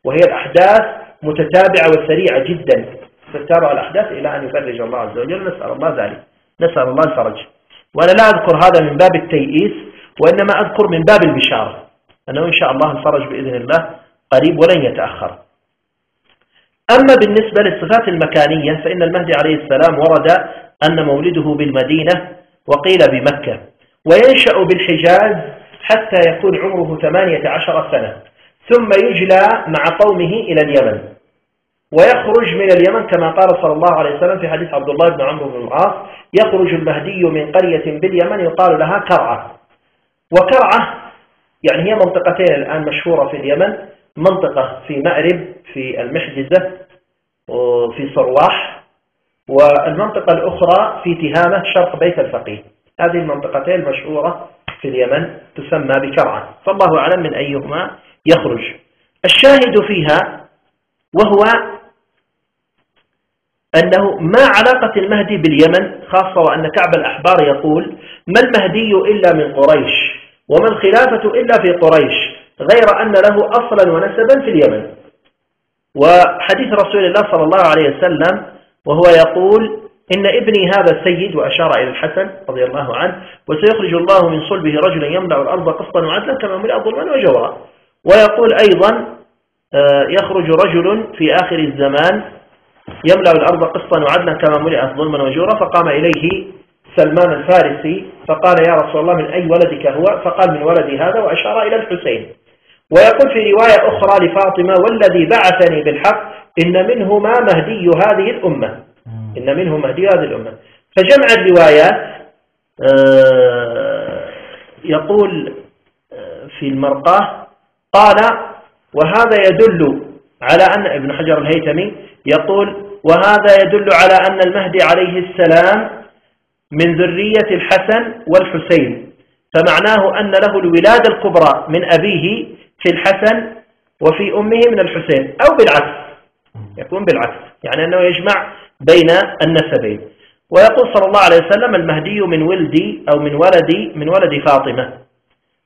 وهي الأحداث متتابعة وسريعة جدا، تتابع الأحداث إلى أن يفرج الله عز وجل. نسأل الله ذلك، نسأل الله الفرج. وأنا لا أذكر هذا من باب التيئيس، وإنما أذكر من باب البشارة أنه إن شاء الله الفرج بإذن الله قريب ولن يتأخر. أما بالنسبة للصفات المكانية فإن المهدي عليه السلام ورد أن مولده بالمدينة وقيل بمكة، وينشأ بالحجاز حتى يكون عمره 18 سنة، ثم يجلى مع قومه إلى اليمن، ويخرج من اليمن كما قال صلى الله عليه وسلم في حديث عبد الله بن عمرو بن العاص: يخرج المهدي من قرية باليمن يقال لها كرعة. وكرعة يعني هي منطقتين الآن مشهورة في اليمن، منطقة في مأرب في المحجزة وفي صرواح، والمنطقة الأخرى في تهامة شرق بيت الفقيه. هذه المنطقتين المشهورة في اليمن تسمى بكرعة، فالله أعلم من أيهما يخرج. الشاهد فيها وهو أنه ما علاقة المهدي باليمن، خاصة وأن كعب الأحبار يقول: ما المهدي إلا من قريش، وما الخلافة إلا في قريش، غير أن له أصلا ونسبا في اليمن. وحديث رسول الله صلى الله عليه وسلم وهو يقول: إن ابني هذا سيد، وأشار إلى الحسن رضي الله عنه، وسيخرج الله من صلبه رجلا يملأ الأرض قسطا وعدلا كما ملأ ظلما وجورا. ويقول أيضا يخرج رجل في آخر الزمان يملأ الأرض قسطا وعدلا كما ملئت ظلما وجورا، فقام إليه سلمان الفارسي فقال يا رسول الله من أي ولدك هو؟ فقال من ولدي هذا، وأشار إلى الحسين. ويقول في رواية أخرى لفاطمة والذي بعثني بالحق إن منهما مهدي هذه الأمة، إن منه مهدي هذه الأمة. فجمع الروايات يقول في المرقاه قال وهذا يدل على أن ابن حجر الهيثمي يقول وهذا يدل على أن المهدي عليه السلام من ذرية الحسن والحسين، فمعناه أن له الولادة الكبرى من أبيه في الحسن وفي أمه من الحسين، أو بالعكس، يكون بالعكس، يعني أنه يجمع بين النسبين. ويقول صلى الله عليه وسلم المهدي من ولدي أو من ولد فاطمة،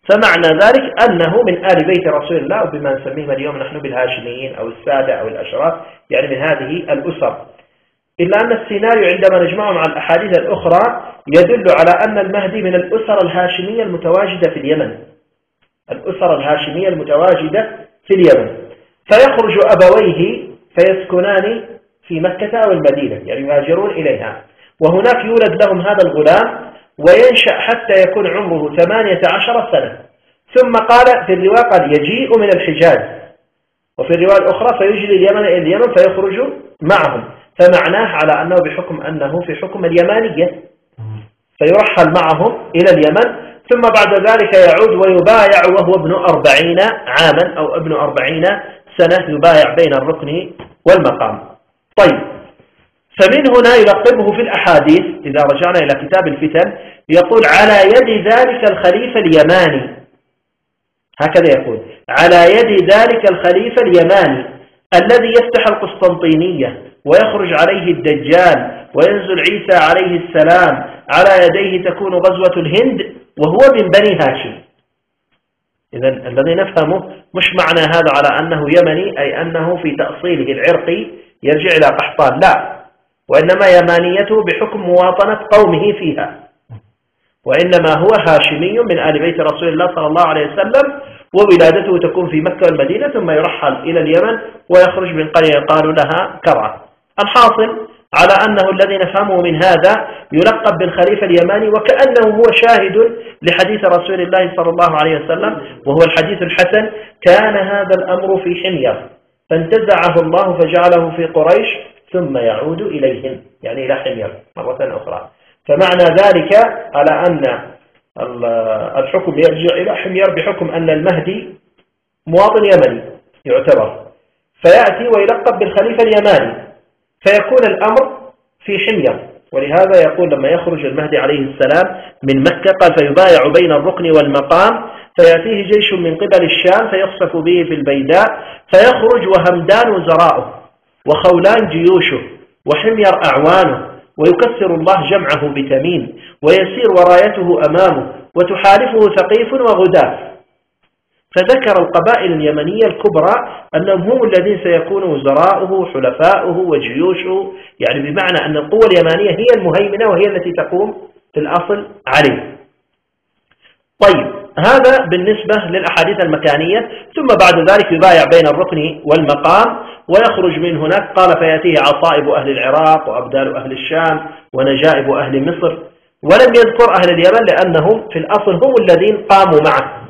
فمعنى ذلك أنه من آل بيت رسول الله، وبما نسميهم اليوم نحن بالهاشميين أو السادة أو الأشراف، يعني من هذه الأسر. إلا أن السيناريو عندما نجمعه مع الأحاديث الأخرى يدل على أن المهدي من الأسر الهاشمية المتواجدة في اليمن، الأسر الهاشمية المتواجدة في اليمن، فيخرج أبويه فيسكنان في مكة أو المدينة، يعني يهاجرون إليها، وهناك يولد لهم هذا الغلام وينشأ حتى يكون عمره 18 سنة. ثم قال في الرواية قال يجيء من الحجاز، وفي الرواية الأخرى فيجري اليمن إلى اليمن فيخرج معهم، فمعناه على أنه بحكم أنه في حكم اليمانية فيرحل معهم إلى اليمن، ثم بعد ذلك يعود ويبايع وهو ابن 40 عاما أو ابن 40 سنة، يبايع بين الركن والمقام. طيب، فمن هنا يلقبه في الأحاديث إذا رجعنا إلى كتاب الفتن يقول على يد ذلك الخليفة اليماني، هكذا يقول على يد ذلك الخليفة اليماني الذي يفتح القسطنطينية ويخرج عليه الدجال وينزل عيسى عليه السلام، على يديه تكون غزوة الهند وهو من بني هاشم. إذن الذي نفهمه مش معنى هذا على أنه يمني أي أنه في تأصيله العرقي يرجع إلى قحطان، لا، وإنما يمانيته بحكم مواطنة قومه فيها، وإنما هو هاشمي من آل بيت رسول الله صلى الله عليه وسلم، وولادته تكون في مكة والمدينة، ثم يرحل إلى اليمن ويخرج من قرية يقال لها كرع. الحاصل على أنه الذي نفهمه من هذا يلقب بالخليفة اليماني، وكأنه هو شاهد لحديث رسول الله صلى الله عليه وسلم، وهو الحديث الحسن كان هذا الأمر في حمير فانتزعه الله فجعله في قريش ثم يعود إليهم، يعني إلى حمير مرة أخرى. فمعنى ذلك على أن الحكم يرجع إلى حمير بحكم أن المهدي مواطن يمني يعتبر، فيأتي ويلقب بالخليفة اليماني، فيكون الأمر في حمير. ولهذا يقول لما يخرج المهدي عليه السلام من مكة قال فيبايع بين الركن والمقام، فيأتيه جيش من قبل الشام فيخسف به في البيداء، فيخرج وهمدان وزراؤه وخولان جيوشه وحمير أعوانه، ويكسر الله جمعه بتميم، ويسير ورايته أمامه، وتحالفه ثقيف وغداف. فذكر القبائل اليمنية الكبرى أنهم هم الذين سيكونوا وزراؤه حلفاؤه وجيوشه، يعني بمعنى أن القوة اليمانية هي المهيمنة وهي التي تقوم في الأصل عليه. طيب، هذا بالنسبة للأحاديث المكانية. ثم بعد ذلك يبايع بين الركن والمقام ويخرج من هناك. قال فيأتيه عصائب أهل العراق وأبدال أهل الشام ونجائب أهل مصر، ولم يذكر أهل اليمن لأنهم في الأصل هم الذين قاموا معه،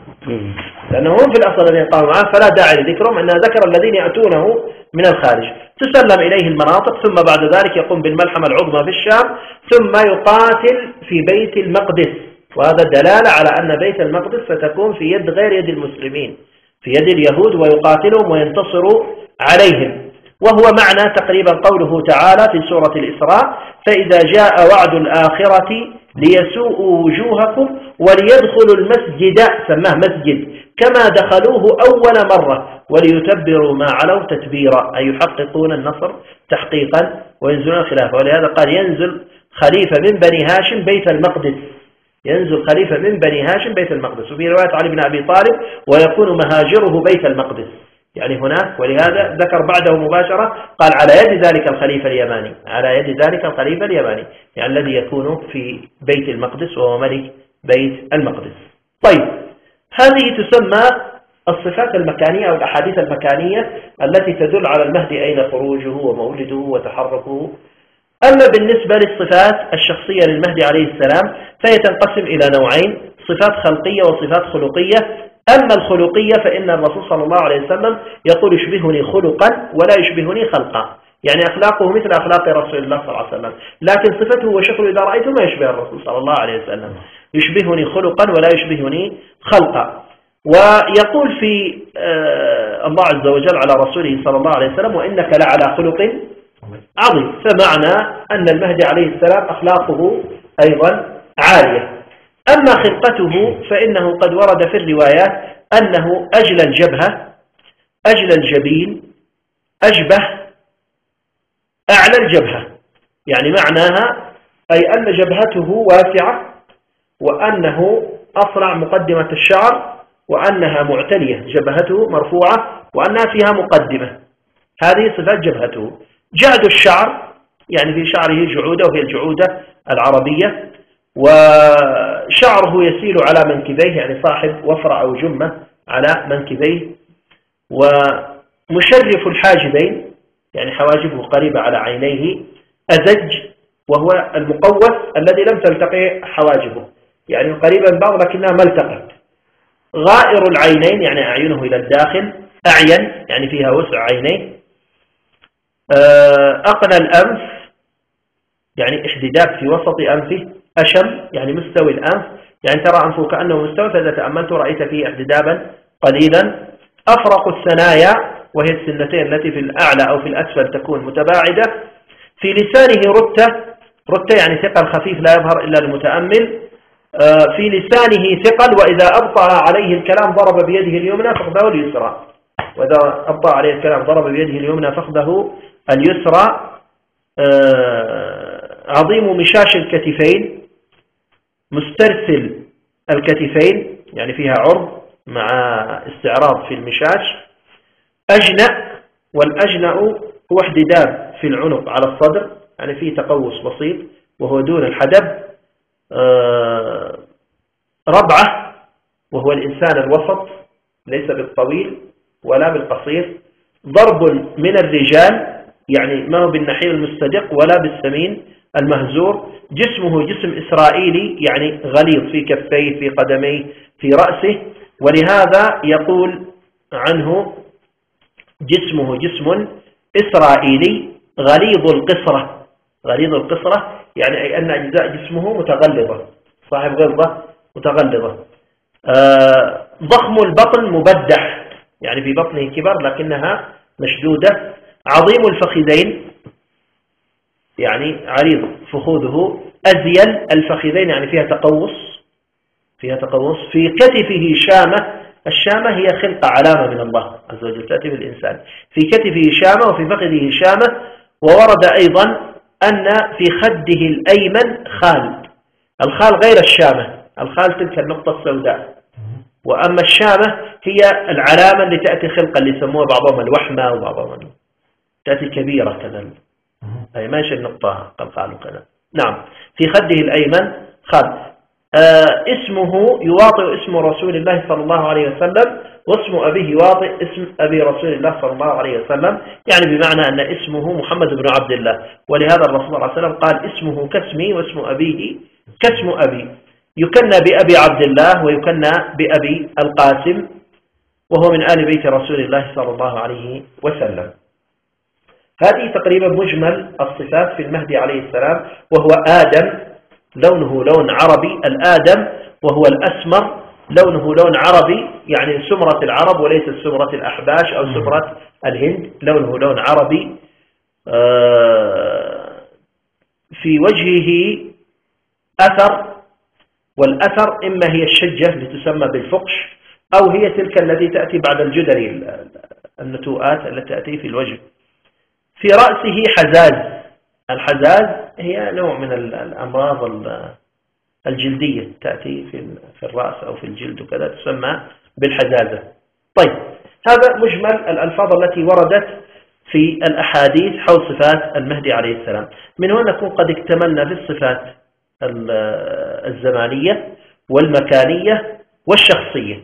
لأنهم في الأصل الذين قاموا معه فلا داعي لذكرهم، أنها ذكر الذين يأتونه من الخارج. تسلم إليه المناطق، ثم بعد ذلك يقوم بالملحمة العظمى في الشام، ثم يقاتل في بيت المقدس. وهذا دلالة على أن بيت المقدس ستكون في يد غير يد المسلمين، في يد اليهود، ويقاتلهم وينتصروا عليهم. وهو معنى تقريبا قوله تعالى في سورة الإسراء فإذا جاء وعد الآخرة ليسوءوا وجوهكم وليدخلوا المسجد، سماه مسجد، كما دخلوه أول مرة وليتبروا ما علوا تتبيرا، أي يحققون النصر تحقيقا وينزلون الخلافة. ولهذا قال ينزل خليفة من بني هاشم بيت المقدس، ينزل خليفة من بني هاشم بيت المقدس. وفي رواية علي بن أبي طالب ويكون مهاجره بيت المقدس، يعني هناك. ولهذا ذكر بعده مباشرة قال على يد ذلك الخليفة اليماني، على يد ذلك الخليفة اليماني، يعني الذي يكون في بيت المقدس وهو ملك بيت المقدس. طيب، هذه تسمى الصفات المكانية أو الأحاديث المكانية التي تدل على المهدي أين خروجه ومولده وتحركه. أما بالنسبة للصفات الشخصية للمهدي عليه السلام فهي تنقسم إلى نوعين: صفات خلقية وصفات خلقية. أما الخلقية فإن الرسول صلى الله عليه وسلم يقول يشبهني خلقا ولا يشبهني خلقا، يعني أخلاقه مثل أخلاق رسول الله صلى الله عليه وسلم، لكن صفته وشكله إذا رأيته ما يشبه الرسول صلى الله عليه وسلم، يشبهني خلقا ولا يشبهني خلقا. ويقول في الله عز وجل على رسوله صلى الله عليه وسلم: وإنك لعلى خلق عظيم. فمعنى أن المهدي عليه السلام أخلاقه أيضا عالية. أما خلقته فإنه قد ورد في الروايات أنه أجل الجبهة، أجل الجبين، أجبه، أعلى الجبهة، يعني معناها أي أن جبهته واسعة، وأنه أصلع مقدمة الشعر، وأنها معتلية، جبهته مرفوعة وأنها فيها مقدمة. هذه صفات جبهته. جعد الشعر، يعني في شعره جعودة وهي الجعودة العربية، وشعره يسيل على منكبيه، يعني صاحب وفرة أو جمة على منكبيه، ومشرف الحاجبين، يعني حواجبه قريبة على عينيه، أزج وهو المقوس الذي لم تلتقي حواجبه، يعني قريبا من بعض لكنها ما التقت. غائر العينين، يعني أعينه إلى الداخل، أعين يعني فيها وسع عينيه. أقنى الأنف، يعني احتداب في وسط أنفه. أشم يعني مستوي الأنف، يعني ترى أنفه كأنه مستوي، فإذا تأملت رأيت فيه احتدابا قليلا. أفرق الثنايا، وهي السنتين التي في الأعلى أو في الأسفل تكون متباعدة. في لسانه رتة، رتة يعني ثقل خفيف لا يظهر إلا المتأمل. في لسانه ثقل، وإذا أبطأ عليه الكلام ضرب بيده اليمنى فخذه اليسرى، وإذا أبطأ عليه الكلام ضرب بيده اليمنى فخذه اليسرى. عظيم مشاش الكتفين، مسترسل الكتفين، يعني فيها عرض مع استعراض في المشاش. أجنأ، والأجنأ هو احتداب في العنق على الصدر، يعني فيه تقوس بسيط وهو دون الحدب. ربعة، وهو الإنسان الوسط، ليس بالطويل ولا بالقصير. ضرب من الرجال، يعني ما هو بالنحيل المستدق ولا بالسمين المهزور. جسمه جسم إسرائيلي، يعني غليظ في كفيه، في قدميه، في رأسه، ولهذا يقول عنه جسمه جسم إسرائيلي غليظ القصرة. غليظ القصرة يعني أي أن أجزاء جسمه متغلظة، صاحب غلظة متغلظة. ضخم البطن مبدح، يعني في بطنه كبر لكنها مشدودة. عظيم الفخذين، يعني عريض فخوذه. أزيل الفخذين، يعني فيها تقوس، فيها تقوس. في كتفه شامة، الشامة هي خلقة علامة من الله عز وجل تأتي بالإنسان. في كتفه شامة وفي فخذه شامة. وورد أيضا أن في خده الأيمن خال. الخال غير الشامة، الخال تلك النقطة السوداء، وأما الشامة هي العلامة اللي تأتي خلقا اللي يسموها بعضهم الوحمة وبعضهم تأتي كبيرة كذا، أي ماشي النقطة الخال وكذا. نعم، في خده الأيمن خال. اسمه يواطئ اسم رسول الله صلى الله عليه وسلم، واسم أبيه يواطئ اسم أبي رسول الله صلى الله عليه وسلم، يعني بمعنى أن اسمه محمد بن عبد الله، ولهذا الرسول صلى الله عليه وسلم قال اسمه كاسمي واسم أبيه كاسم أبي. يكنى بأبي عبد الله ويكنى بأبي القاسم، وهو من آل بيت رسول الله صلى الله عليه وسلم. هذه تقريبا مجمل الصفات في المهدي عليه السلام. وهو آدم، لونه لون عربي. الآدم وهو الأسمر، لونه لون عربي، يعني سمرة العرب وليس سمرة الأحباش أو سمرة الهند، لونه لون عربي. في وجهه أثر، والأثر إما هي الشجة لتسمى بالفقش، أو هي تلك التي تأتي بعد الجدري، النتوءات التي تأتي في الوجه. في رأسه حزاز. الحزاز هي نوع من الأمراض الجلدية تأتي في الرأس أو في الجلد وكذا، تسمى بالحزازة. طيب، هذا مجمل الألفاظ التي وردت في الأحاديث حول صفات المهدي عليه السلام. من هنا نكون قد اكتملنا في الصفات الزمانية والمكانية والشخصية.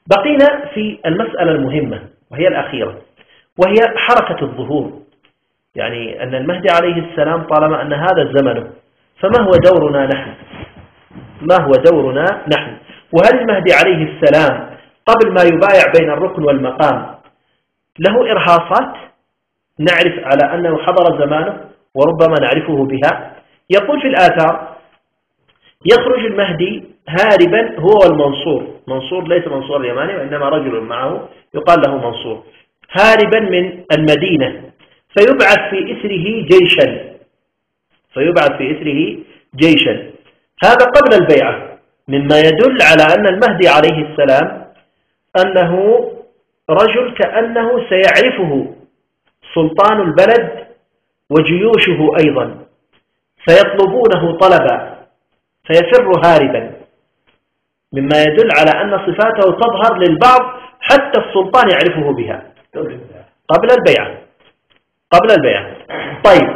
بقينا في المسألة المهمة وهي الأخيرة، وهي حركة الظهور. يعني أن المهدي عليه السلام طالما أن هذا زمنه، فما هو دورنا نحن؟ ما هو دورنا نحن؟ وهل المهدي عليه السلام قبل ما يبايع بين الركن والمقام له إرهاصات نعرف على أنه حضر زمانه وربما نعرفه بها؟ يقول في الآثار: يخرج المهدي هاربا هو والمنصور. منصور ليس منصور اليماني وإنما رجل معه يقال له منصور، هاربا من المدينة، فيبعث في إثره جيشا. هذا قبل البيعة، مما يدل على أن المهدي عليه السلام أنه رجل كأنه سيعرفه سلطان البلد وجيوشه أيضا، فيطلبونه طلبا فيفر هاربا، مما يدل على أن صفاته تظهر للبعض حتى السلطان يعرفه بها قبل البيعة. طيب،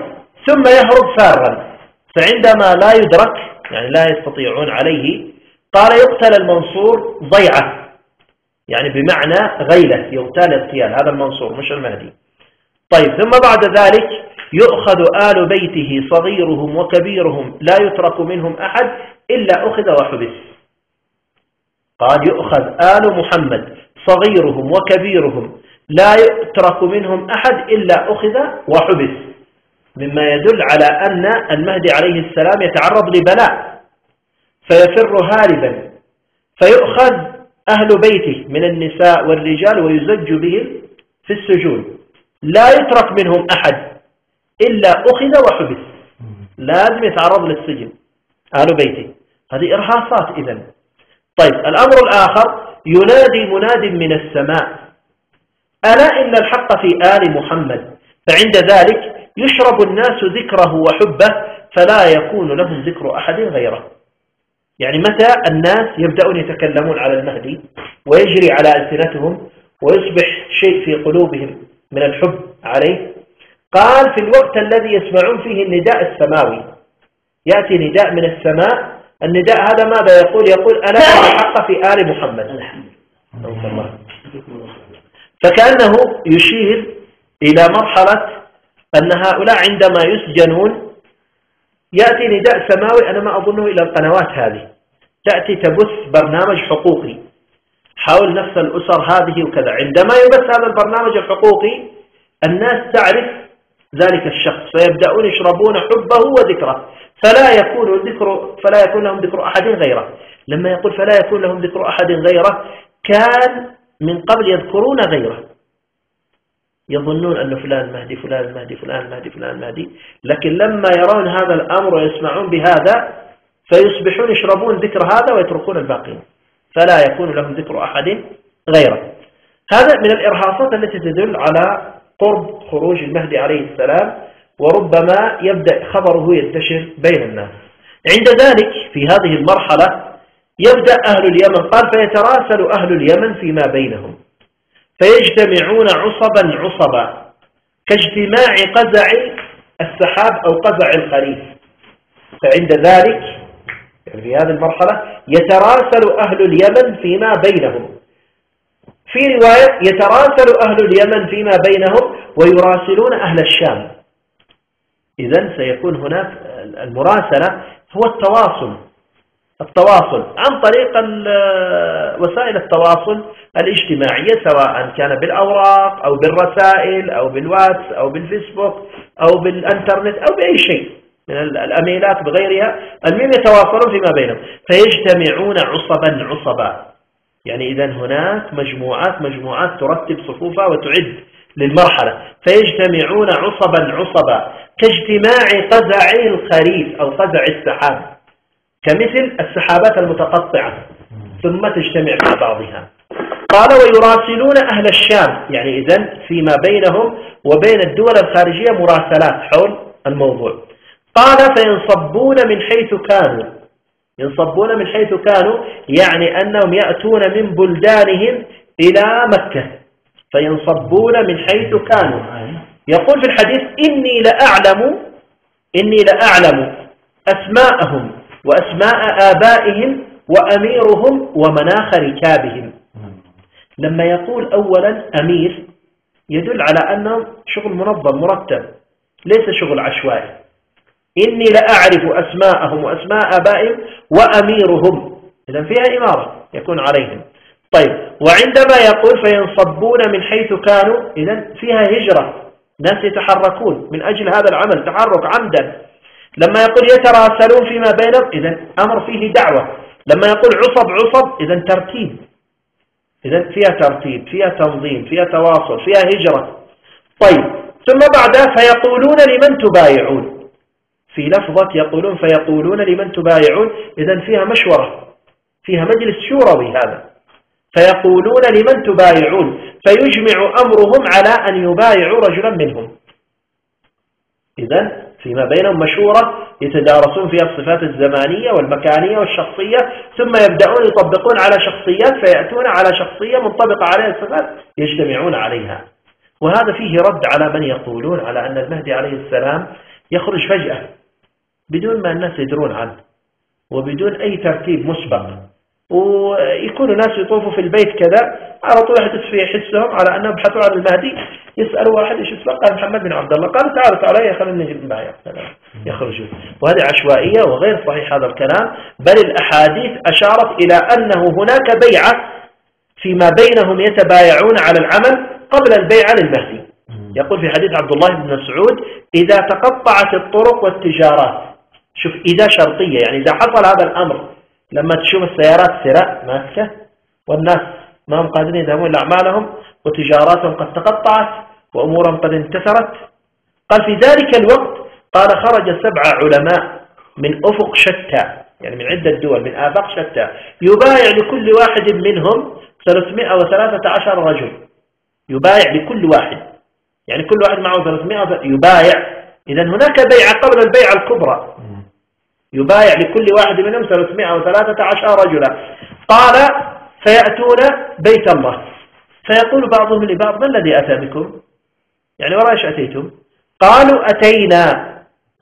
ثم يهرب فارا، فعندما لا يدرك يعني لا يستطيعون عليه قال يقتل المنصور ضيعة، يعني بمعنى غيلة، يغتال اغتيال، هذا المنصور مش المهدي. طيب، ثم بعد ذلك يؤخذ آل بيته صغيرهم وكبيرهم لا يترك منهم أحد إلا أخذ وحبس. قال يؤخذ آل محمد صغيرهم وكبيرهم لا يترك منهم أحد إلا أخذ وحبس، مما يدل على أن المهدي عليه السلام يتعرض لبلاء فيفر هاربا، فيؤخذ أهل بيته من النساء والرجال ويزج بهم في السجون، لا يترك منهم أحد إلا أخذ وحبس، لازم يتعرض للسجن أهل بيته. هذه إرهاصات إذن. طيب، الأمر الآخر: ينادي مناد من السماء: ألا إن الحق في آل محمد، فعند ذلك يشرب الناس ذكره وحبه فلا يكون لهم ذكر أحد غيره. يعني متى الناس يبدأون يتكلمون على المهدي ويجري على ألسنتهم ويصبح شيء في قلوبهم من الحب عليه؟ قال في الوقت الذي يسمعون فيه النداء السماوي، يأتي نداء من السماء. النداء هذا ماذا يقول؟ يقول: ألا إن الحق في آل محمد. فكأنه يشير إلى مرحلة أن هؤلاء عندما يسجنون يأتي نداء سماوي، أنا ما أظنه إلى القنوات هذه، تأتي تبث برنامج حقوقي حول نفس الأسر هذه وكذا. عندما يبث هذا البرنامج الحقوقي الناس تعرف ذلك الشخص، فيبدأون يشربون حبه وذكره، فلا يكون لهم ذكر أحد غيره. لما يقول فلا يكون لهم ذكر أحد غيره، كان من قبل يذكرون غيره، يظنون أن فلان المهدي فلان المهدي فلان المهدي فلان المهدي، لكن لما يرون هذا الأمر ويسمعون بهذا فيصبحون يشربون ذكر هذا ويتركون الباقين، فلا يكون لهم ذكر أحد غيره. هذا من الإرهاصات التي تدل على قرب خروج المهدي عليه السلام، وربما يبدأ خبره ينتشر بين الناس. عند ذلك في هذه المرحلة يبدأ أهل اليمن، قال: فيتراسل أهل اليمن فيما بينهم فيجتمعون عصبا كاجتماع قزع السحاب أو قزع الخريف. فعند ذلك يعني في هذه المرحلة يتراسل أهل اليمن فيما بينهم. في رواية يتراسل أهل اليمن فيما بينهم ويراسلون أهل الشام. إذن سيكون هناك المراسلة هو التواصل عن طريق وسائل التواصل الاجتماعية، سواء كان بالأوراق أو بالرسائل أو بالواتس أو بالفيسبوك أو بالإنترنت أو بأي شيء من الأميلات بغيرها. المهم يتواصلون فيما بينهم فيجتمعون عصبا. يعني إذن هناك مجموعات ترتب صفوفها وتعد للمرحلة. فيجتمعون عصبا كاجتماع قزع الخريف أو قزع السحاب، كمثل السحابات المتقطعة ثم تجتمع مع بعضها. قال: ويراسلون أهل الشام، يعني إذن فيما بينهم وبين الدول الخارجية مراسلات حول الموضوع. قال: فينصبون من حيث كانوا. ينصبون من حيث كانوا يعني أنهم يأتون من بلدانهم إلى مكة، فينصبون من حيث كانوا. يقول في الحديث: إني لأعلم أسماءهم وأسماء آبائهم وأميرهم ومناخ ركابهم. لما يقول أولا أمير يدل على أنه شغل منظم مرتب، ليس شغل عشوائي. إني لأعرف أسماءهم وأسماء آبائهم وأميرهم، إذن فيها إمارة يكون عليهم. طيب، وعندما يقول فينصبون من حيث كانوا، إذن فيها هجرة، ناس يتحركون من أجل هذا العمل، تحرك عمدا. لما يقول يتراسلون فيما بينهم، إذن أمر فيه دعوة. لما يقول عصب إذن ترتيب، إذن فيها ترتيب، فيها تنظيم، فيها تواصل، فيها هجرة. طيب، ثم بعدها فيقولون لمن تبايعون، في لفظة يقولون فيقولون لمن تبايعون، إذن فيها مشورة، فيها مجلس شوروي هذا. فيقولون لمن تبايعون، فيجمع أمرهم على أن يبايعوا رجلا منهم. إذن فيما بينهم مشورة يتدارسون فيها الصفات الزمانية والمكانية والشخصية، ثم يبدأون يطبقون على شخصيات، فيأتون على شخصية منطبقة عليها الصفات يجتمعون عليها. وهذا فيه رد على من يقولون على أن المهدي عليه السلام يخرج فجأة بدون ما الناس يدرون عنه وبدون أي ترتيب مسبق، ويكون الناس يطوفوا في البيت كذا على طول يحسهم على أنهم بحثوا عن المهدي، يسألوا واحد إيش اسمه، قال محمد بن عبد الله، قال تعالوا تعالوا خلينا نجيب معي يخرجوا. وهذه عشوائية وغير صحيح هذا الكلام، بل الأحاديث أشارت إلى أنه هناك بيعة فيما بينهم يتبايعون على العمل قبل البيعة للمهدي. يقول في حديث عبد الله بن مسعود إذا تقطعت الطرق والتجارات، شوف إذا شرطية، يعني إذا حصل هذا الأمر، لما تشوف السيارات سراء ماسكة والناس ما هم قادرين يذهبون لأعمالهم وتجاراتهم قد تقطعت وأمورهم قد انتثرت، قال في ذلك الوقت قال خرج 7 علماء من أفق شتى، يعني من عدة دول من آفاق شتى، يبايع لكل واحد منهم 313 رجل، يبايع لكل واحد، يعني كل واحد معه 300 يبايع. إذن هناك بيعة قبل البيعة الكبرى، يبايع لكل واحد منهم 313 رجلا. قال فيأتون بيت الله فيقول بعضهم لبعض ما الذي أتى بكم، يعني وراء ايش أتيتم؟ قالوا أتينا.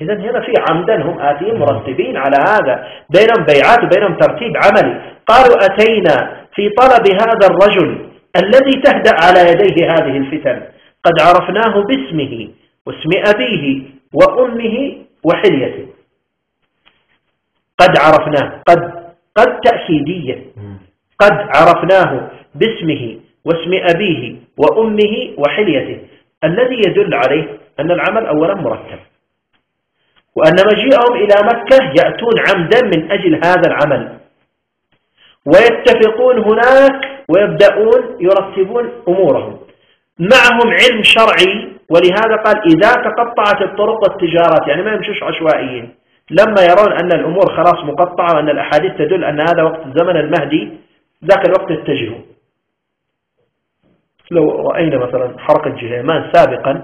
إذن هنا في عمدا هم آتين مرتبين على هذا، بينهم بيعات وبينهم ترتيب عملي. قالوا أتينا في طلب هذا الرجل الذي تهدأ على يديه هذه الفتن، قد عرفناه باسمه واسم أبيه وأمه وحليته. قد عرفناه، قد تأكيدية، قد عرفناه باسمه واسم أبيه وأمه وحليته، الذي يدل عليه أن العمل أولا مرتب، وأن مجيئهم إلى مكة يأتون عمدا من أجل هذا العمل، ويتفقون هناك ويبدأون يرتبون أمورهم، معهم علم شرعي. ولهذا قال إذا تقطعت الطرق والتجارات، يعني ما يمشوش عشوائيين، لما يرون أن الأمور خلاص مقطعة وأن الأحاديث تدل أن هذا وقت زمن المهدي، ذاك الوقت اتجهوا. لو رأينا مثلا حركة جهيمان سابقا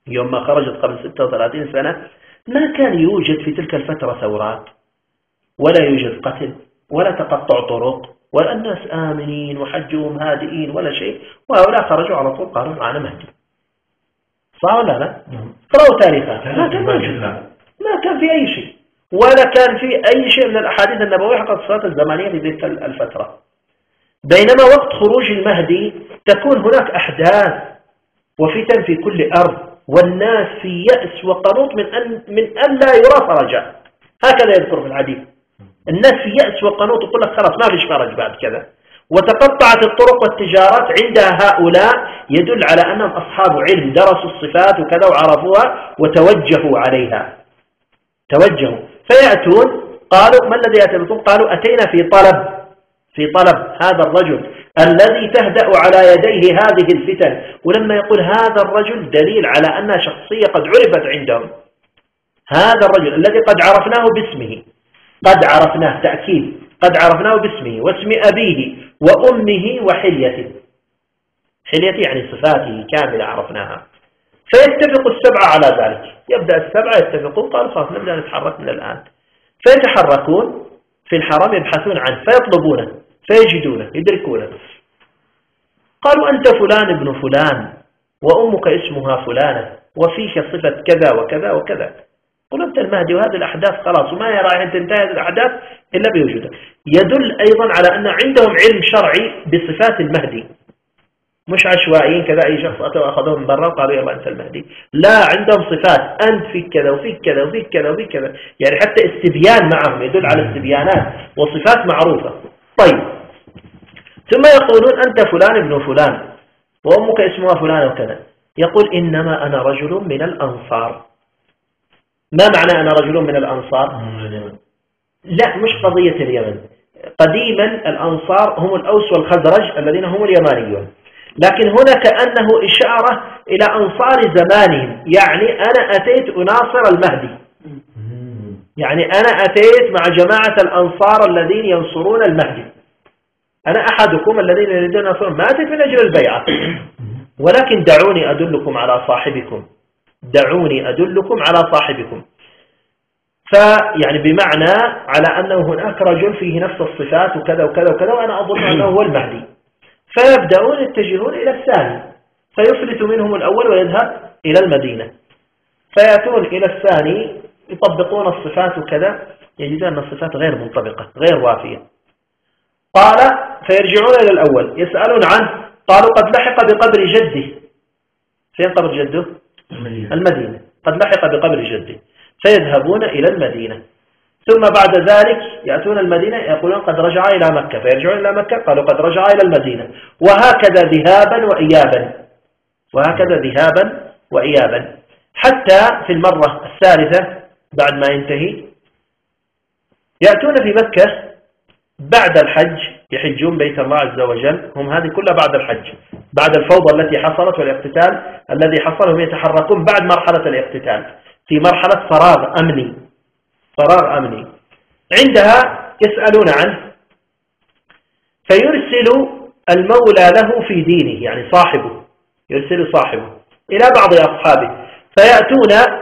يوم ما خرجت قبل 36 سنة، ما كان يوجد في تلك الفترة ثورات ولا يوجد قتل ولا تقطع طرق ولا الناس آمنين وحجهم هادئين ولا شيء، وهؤلاء خرجوا على طول قالوا معنا مهدي. صح ولا لا؟ قرأوا تاريخها، ما كان موجود، ما كان في أي شيء، ولا كان في أي شيء من الأحاديث النبوية حق الصفات الزمانية في تلك الفترة. بينما وقت خروج المهدي تكون هناك أحداث وفتن في كل أرض، والناس في يأس وقنوط من أن لا يرى فرجا، هكذا يذكر في الحديث. الناس في يأس وقنوط، يقول لك خلاص ما فيش فرج بعد كذا. وتقطعت الطرق والتجارات عند هؤلاء يدل على أنهم أصحاب علم، درسوا الصفات وكذا وعرفوها وتوجهوا عليها، توجهوا. فيأتون قالوا ما الذي يأتي بكم؟ قالوا أتينا في طلب هذا الرجل الذي تهدأ على يديه هذه الفتن. ولما يقول هذا الرجل دليل على أنها شخصية قد عرفت عندهم، هذا الرجل الذي قد عرفناه باسمه، قد عرفناه تأكيد، قد عرفناه باسمه واسم أبيه وأمه وحليته. حليته يعني صفاته كاملة عرفناها. فيتفق 7 على ذلك، يبدأ 7 يتفقون، قالوا خلاص نبدأ نتحرك من الآن. فيتحركون في الحرم يبحثون عنه فيطلبونه فيجدونه يدركونه. قالوا أنت فلان ابن فلان وأمك اسمها فلانة وفيك صفة كذا وكذا وكذا. قل أنت المهدي، وهذه الأحداث خلاص وما يرى أن تنتهي هذه الأحداث إلا بوجودك. يدل أيضا على أن عندهم علم شرعي بصفات المهدي، مش عشوائيين كذا أي شخص أتوا أخذوه من برا وقالوا يلا أنت المهدي، لا عندهم صفات، أنت فيك كذا وفيك كذا وفيك كذا وفيك كذا، يعني حتى استبيان معهم يدل على استبيانات وصفات معروفة. طيب ثم يقولون أنت فلان ابن فلان وأمك اسمها فلان وكذا، يقول إنما أنا رجل من الأنصار. ما معنى أنا رجل من الأنصار؟ لا مش قضية اليمن، قديما الأنصار هم الأوس والخزرج الذين هم اليمانيون، لكن هنا كأنه إشارة إلى أنصار زمانهم، يعني أنا أتيت أناصر المهدي، يعني أنا أتيت مع جماعة الأنصار الذين ينصرون المهدي، أنا أحدكم الذين يريدون ينصرون، ما أتيت من أجل البيعة، ولكن دعوني أدلكم على صاحبكم، دعوني أدلكم على صاحبكم. فيعني بمعنى على أنه هناك رجل فيه نفس الصفات وكذا وكذا وكذا وأنا أظن أنه هو المهدي، فيبدأون يتجهون إلى الثاني، فيفلت منهم الأول ويذهب إلى المدينة، فيأتون إلى الثاني يطبقون الصفات وكذا، يجدون أن الصفات غير منطبقة غير وافية. قال فيرجعون إلى الأول يسألون عنه، قالوا قد لحق بقبر جده. فين قبر جده؟ المدينة. قد لحق بقبر جده، فيذهبون إلى المدينة، ثم بعد ذلك يأتون المدينة يقولون قد رجع إلى مكة، فيرجعون إلى مكة قالوا قد رجع إلى المدينة، وهكذا ذهابا وإيابا، وهكذا ذهابا وإيابا، حتى في المرة الثالثة بعد ما ينتهي يأتون في مكة بعد الحج، يحجون بيت الله عز وجل، هم هذه كلها بعد الحج، بعد الفوضى التي حصلت والاقتتال الذي حصل، هم يتحركون بعد مرحلة الاقتتال في مرحلة فراغ أمني، فراغ أمني. عندها يسألون عنه، فيرسل المولى له في دينه، يعني صاحبه يرسل صاحبه إلى بعض أصحابه، فيأتون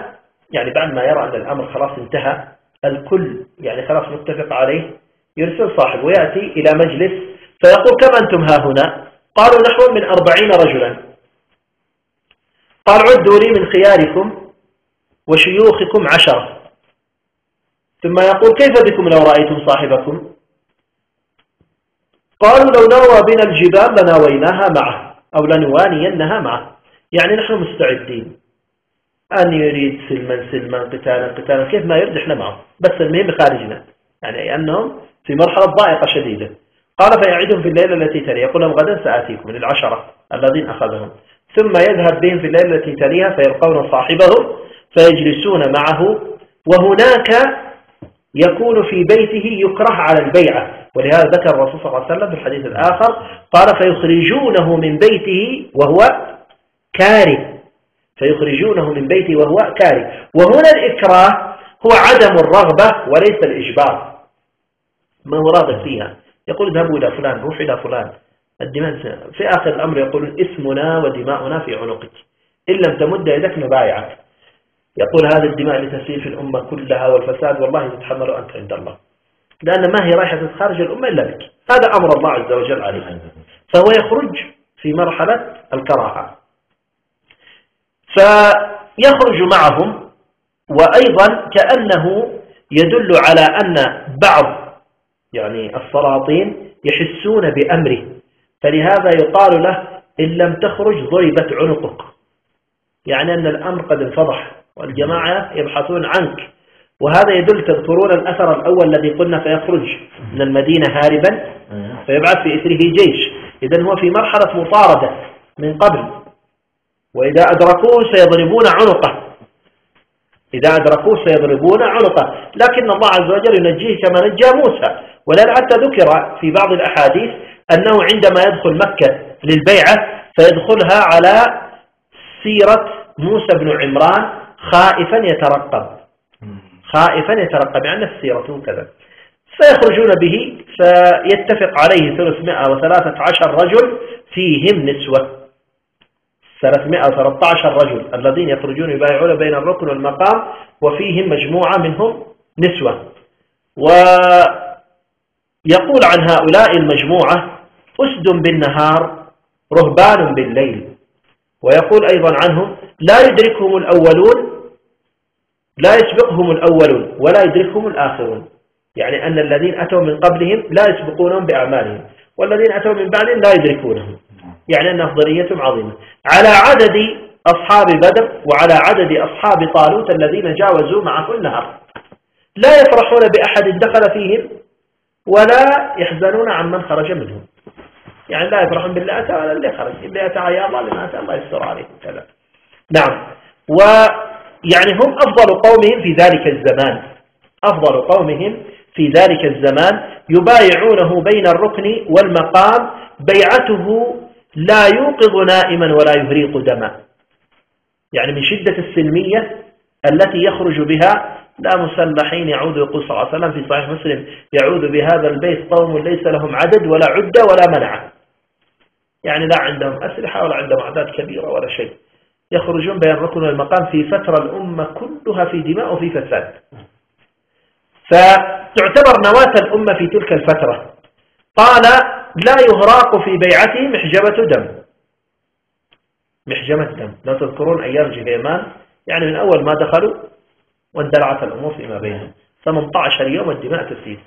يعني بعد ما يرى أن الأمر خلاص انتهى الكل يعني خلاص متفق عليه، يرسل صاحبه ويأتي إلى مجلس فيقول كم أنتم ها هنا؟ قالوا نحو من 40 رجلا. قال عدوا لي من خياركم وشيوخكم 10. ثم يقول كيف بكم لو رأيتم صاحبكم؟ قالوا لو نروى بنا الجبال لناويناها معه أو لنوانينها معه، يعني نحن مستعدين، أن يريد سلما قتالا كيف ما يريد احنا معه، بس المهم خارجنا، يعني أنهم في مرحلة ضائقة شديدة. قال فيعيدهم في الليلة التي تليها، يقول لهم غدا سآتيكم من 10 الذين أخذهم، ثم يذهب بهم في الليلة التي تليها فيلقون صاحبهم فيجلسون معه، وهناك يكون في بيته يكره على البيعة، ولهذا ذكر الرسول صلى الله عليه وسلم في الحديث الآخر قال فيخرجونه من بيته وهو كاره، فيخرجونه من بيته وهو كاره. وهنا الإكراه هو عدم الرغبة وليس الإجبار، ما هو راغب فيها، يقول اذهبوا إلى فلان، روح إلى فلان، الدماء في آخر الأمر يقول اسمنا ودماؤنا في عنقك إن لم تمد يدك نبايعك، يقول هذه الدماء اللي تسيل في الأمة كلها والفساد والله تتحمل أنت عند الله، لأن ما هي رايحة تخرج الأمة إلا بك، هذا أمر الله عز وجل عليه، فهو يخرج في مرحلة الكراهة، فيخرج معهم. وأيضا كأنه يدل على أن بعض يعني السلاطين يحسون بأمره، فلهذا يقال له إن لم تخرج ضربت عنقك، يعني أن الأمر قد انفضح والجماعة يبحثون عنك. وهذا يدل، تذكرون الأثر الأول الذي قلنا فيخرج من المدينة هاربا فيبعث في إثره جيش، إذن هو في مرحلة مطاردة من قبل، وإذا أدركوه سيضربون عنقه، إذا أدركوه سيضربون عنقه، لكن الله عز وجل ينجيه كما نجى موسى. ولذلك حتى ذكر في بعض الأحاديث أنه عندما يدخل مكة للبيعة فيدخلها على سيرة موسى بن عمران خائفا يترقب يعني السيرة كذا، فيخرجون به فيتفق عليه 313 رجل فيهم نسوة، 313 رجل الذين يخرجون يبايعون بين الركن والمقام، وفيهم مجموعة منهم نسوة. ويقول عن هؤلاء المجموعة أسد بالنهار رهبان بالليل، ويقول أيضا عنهم لا يدركهم الأولون، لا يسبقهم الأولون ولا يدركهم الآخرون، يعني أن الذين أتوا من قبلهم لا يسبقونهم بأعمالهم، والذين أتوا من بعدهم لا يدركونهم، يعني أن أفضليتهم عظيمة على عدد أصحاب بدر وعلى عدد أصحاب طالوت الذين جاوزوا معه النهر. لا يفرحون بأحد دخل فيهم ولا يحزنون عن من خرج منهم، يعني لا يفرحون باللي أتى ولا اللي خرج، اللي أتى يا الله لما أتى الله يستر عليه كذا. نعم، ويعني هم أفضل قومهم في ذلك الزمان، أفضل قومهم في ذلك الزمان يبايعونه بين الركن والمقام، بيعته لا يوقظ نائما ولا يهريق دما، يعني من شدة السلمية التي يخرج بها لا مسلحين. يعود يقول صلى الله عليه وسلم في صحيح مسلم يعود بهذا البيت قوم ليس لهم عدد ولا عدة ولا منع، يعني لا عندهم أسلحة ولا عندهم أعداد كبيرة ولا شيء، يخرجون بين الركن والمقام في فترة الأمة كلها في دماء وفي فساد، فتعتبر نواة الأمة في تلك الفترة. قال لا يهراق في بيعته محجبة دم، محجمة دم. لو تذكرون أيام اليمان يعني من أول ما دخلوا واندلعت الأمور فيما بينهم 18 يوم الدماء تسيل.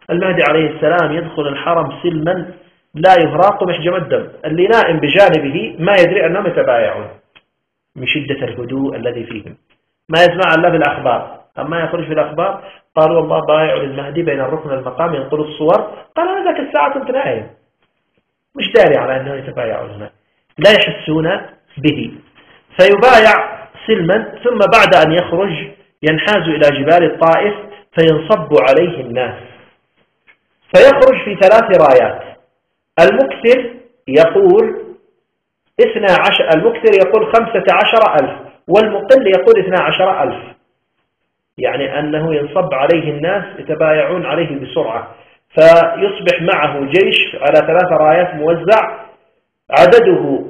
المهدي عليه السلام يدخل الحرم سلما لا يهراق محجمة دم، اللي نائم بجانبه ما يدري أنهم يتبايعون من شدة الهدوء الذي فيهم، ما يسمع الله في الأخبار. أما يخرج في الأخبار قالوا الله بايع للمهدي بين الركن والمقام ينقل الصور، قال أنا ذاك الساعة كنت نائم مش داري على أنهم يتبايعون، لا يحسون به. فيبايع سلما، ثم بعد أن يخرج ينحاز إلى جبال الطائف فينصب عليه الناس، فيخرج في 3 رايات. المكثر يقول 12، المكثر يقول 15,000 والمقل يقول 12,000، يعني أنه ينصب عليه الناس يتبايعون عليه بسرعة، فيصبح معه جيش على 3 رايات موزع عدده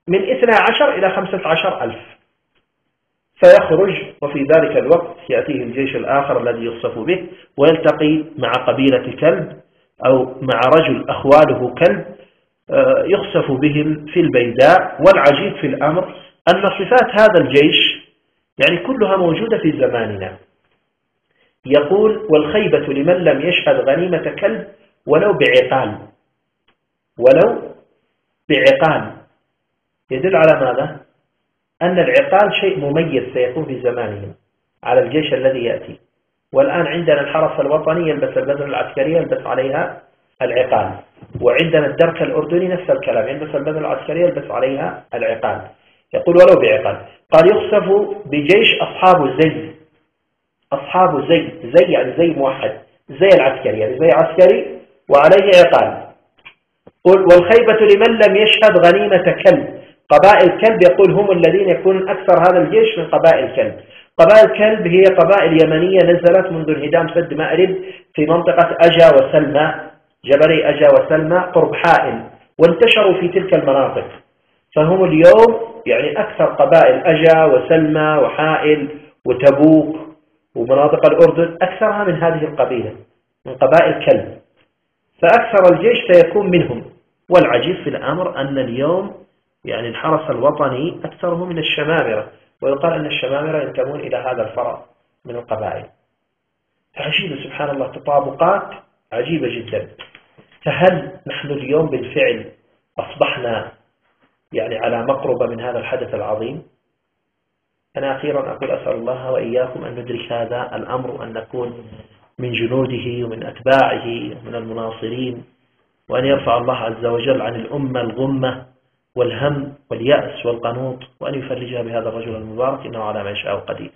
من 12 إلى 15,000. فيخرج وفي ذلك الوقت يأتيه الجيش الآخر الذي يخصف به ويلتقي مع قبيلة كلب أو مع رجل أخواله كلب يخسف بهم في البيداء. والعجيب في الأمر أن صفات هذا الجيش يعني كلها موجودة في زماننا. يقول والخيبة لمن لم يشهد غنيمة كلب ولو بعقال، ولو بعقال، يدل على ماذا؟ أن العقال شيء مميز سيكون في زماننا على الجيش الذي يأتي. والآن عندنا الحرس الوطني يلبس البدلة العسكرية يلبس عليها العقال، وعندنا الدرك الأردني نفس الكلام يلبس البدلة العسكرية يلبس عليها العقال. يقول ولو بعقال. قال يخسف بجيش أصحاب زي، أصحاب زي، زي يعني زي موحد، زي العسكري يعني زي عسكري وعليه عقال. قل والخيبة لمن لم يشهد غنيمة كلب، قبائل كلب يقول هم الذين يكون أكثر هذا الجيش من قبائل كلب. قبائل كلب هي قبائل يمنية نزلت منذ انهدام سد مأرب في منطقة أجا وسلمى، جبلي أجا وسلمى قرب حائل، وانتشروا في تلك المناطق. فهم اليوم يعني أكثر قبائل أجا وسلمى وحائل وتبوك ومناطق الأردن أكثرها من هذه القبيلة من قبائل كلب، فأكثر الجيش سيكون منهم. والعجيب في الأمر أن اليوم يعني الحرس الوطني أكثره من الشمامرة، ويقال أن الشمامرة ينتمون إلى هذا الفرع من القبائل. فعجيب سبحان الله، تطابقات عجيبة جدا. فهل نحن اليوم بالفعل أصبحنا يعني على مقربة من هذا الحدث العظيم؟ أنا أخيرا أقول أسأل الله وإياكم أن ندرك هذا الأمر وأن نكون من جنوده ومن أتباعه ومن المناصرين، وأن يرفع الله عز وجل عن الأمة الغمة والهم واليأس والقنوط، وأن يفرجها بهذا الرجل المبارك إنه على ما يشاء قدير.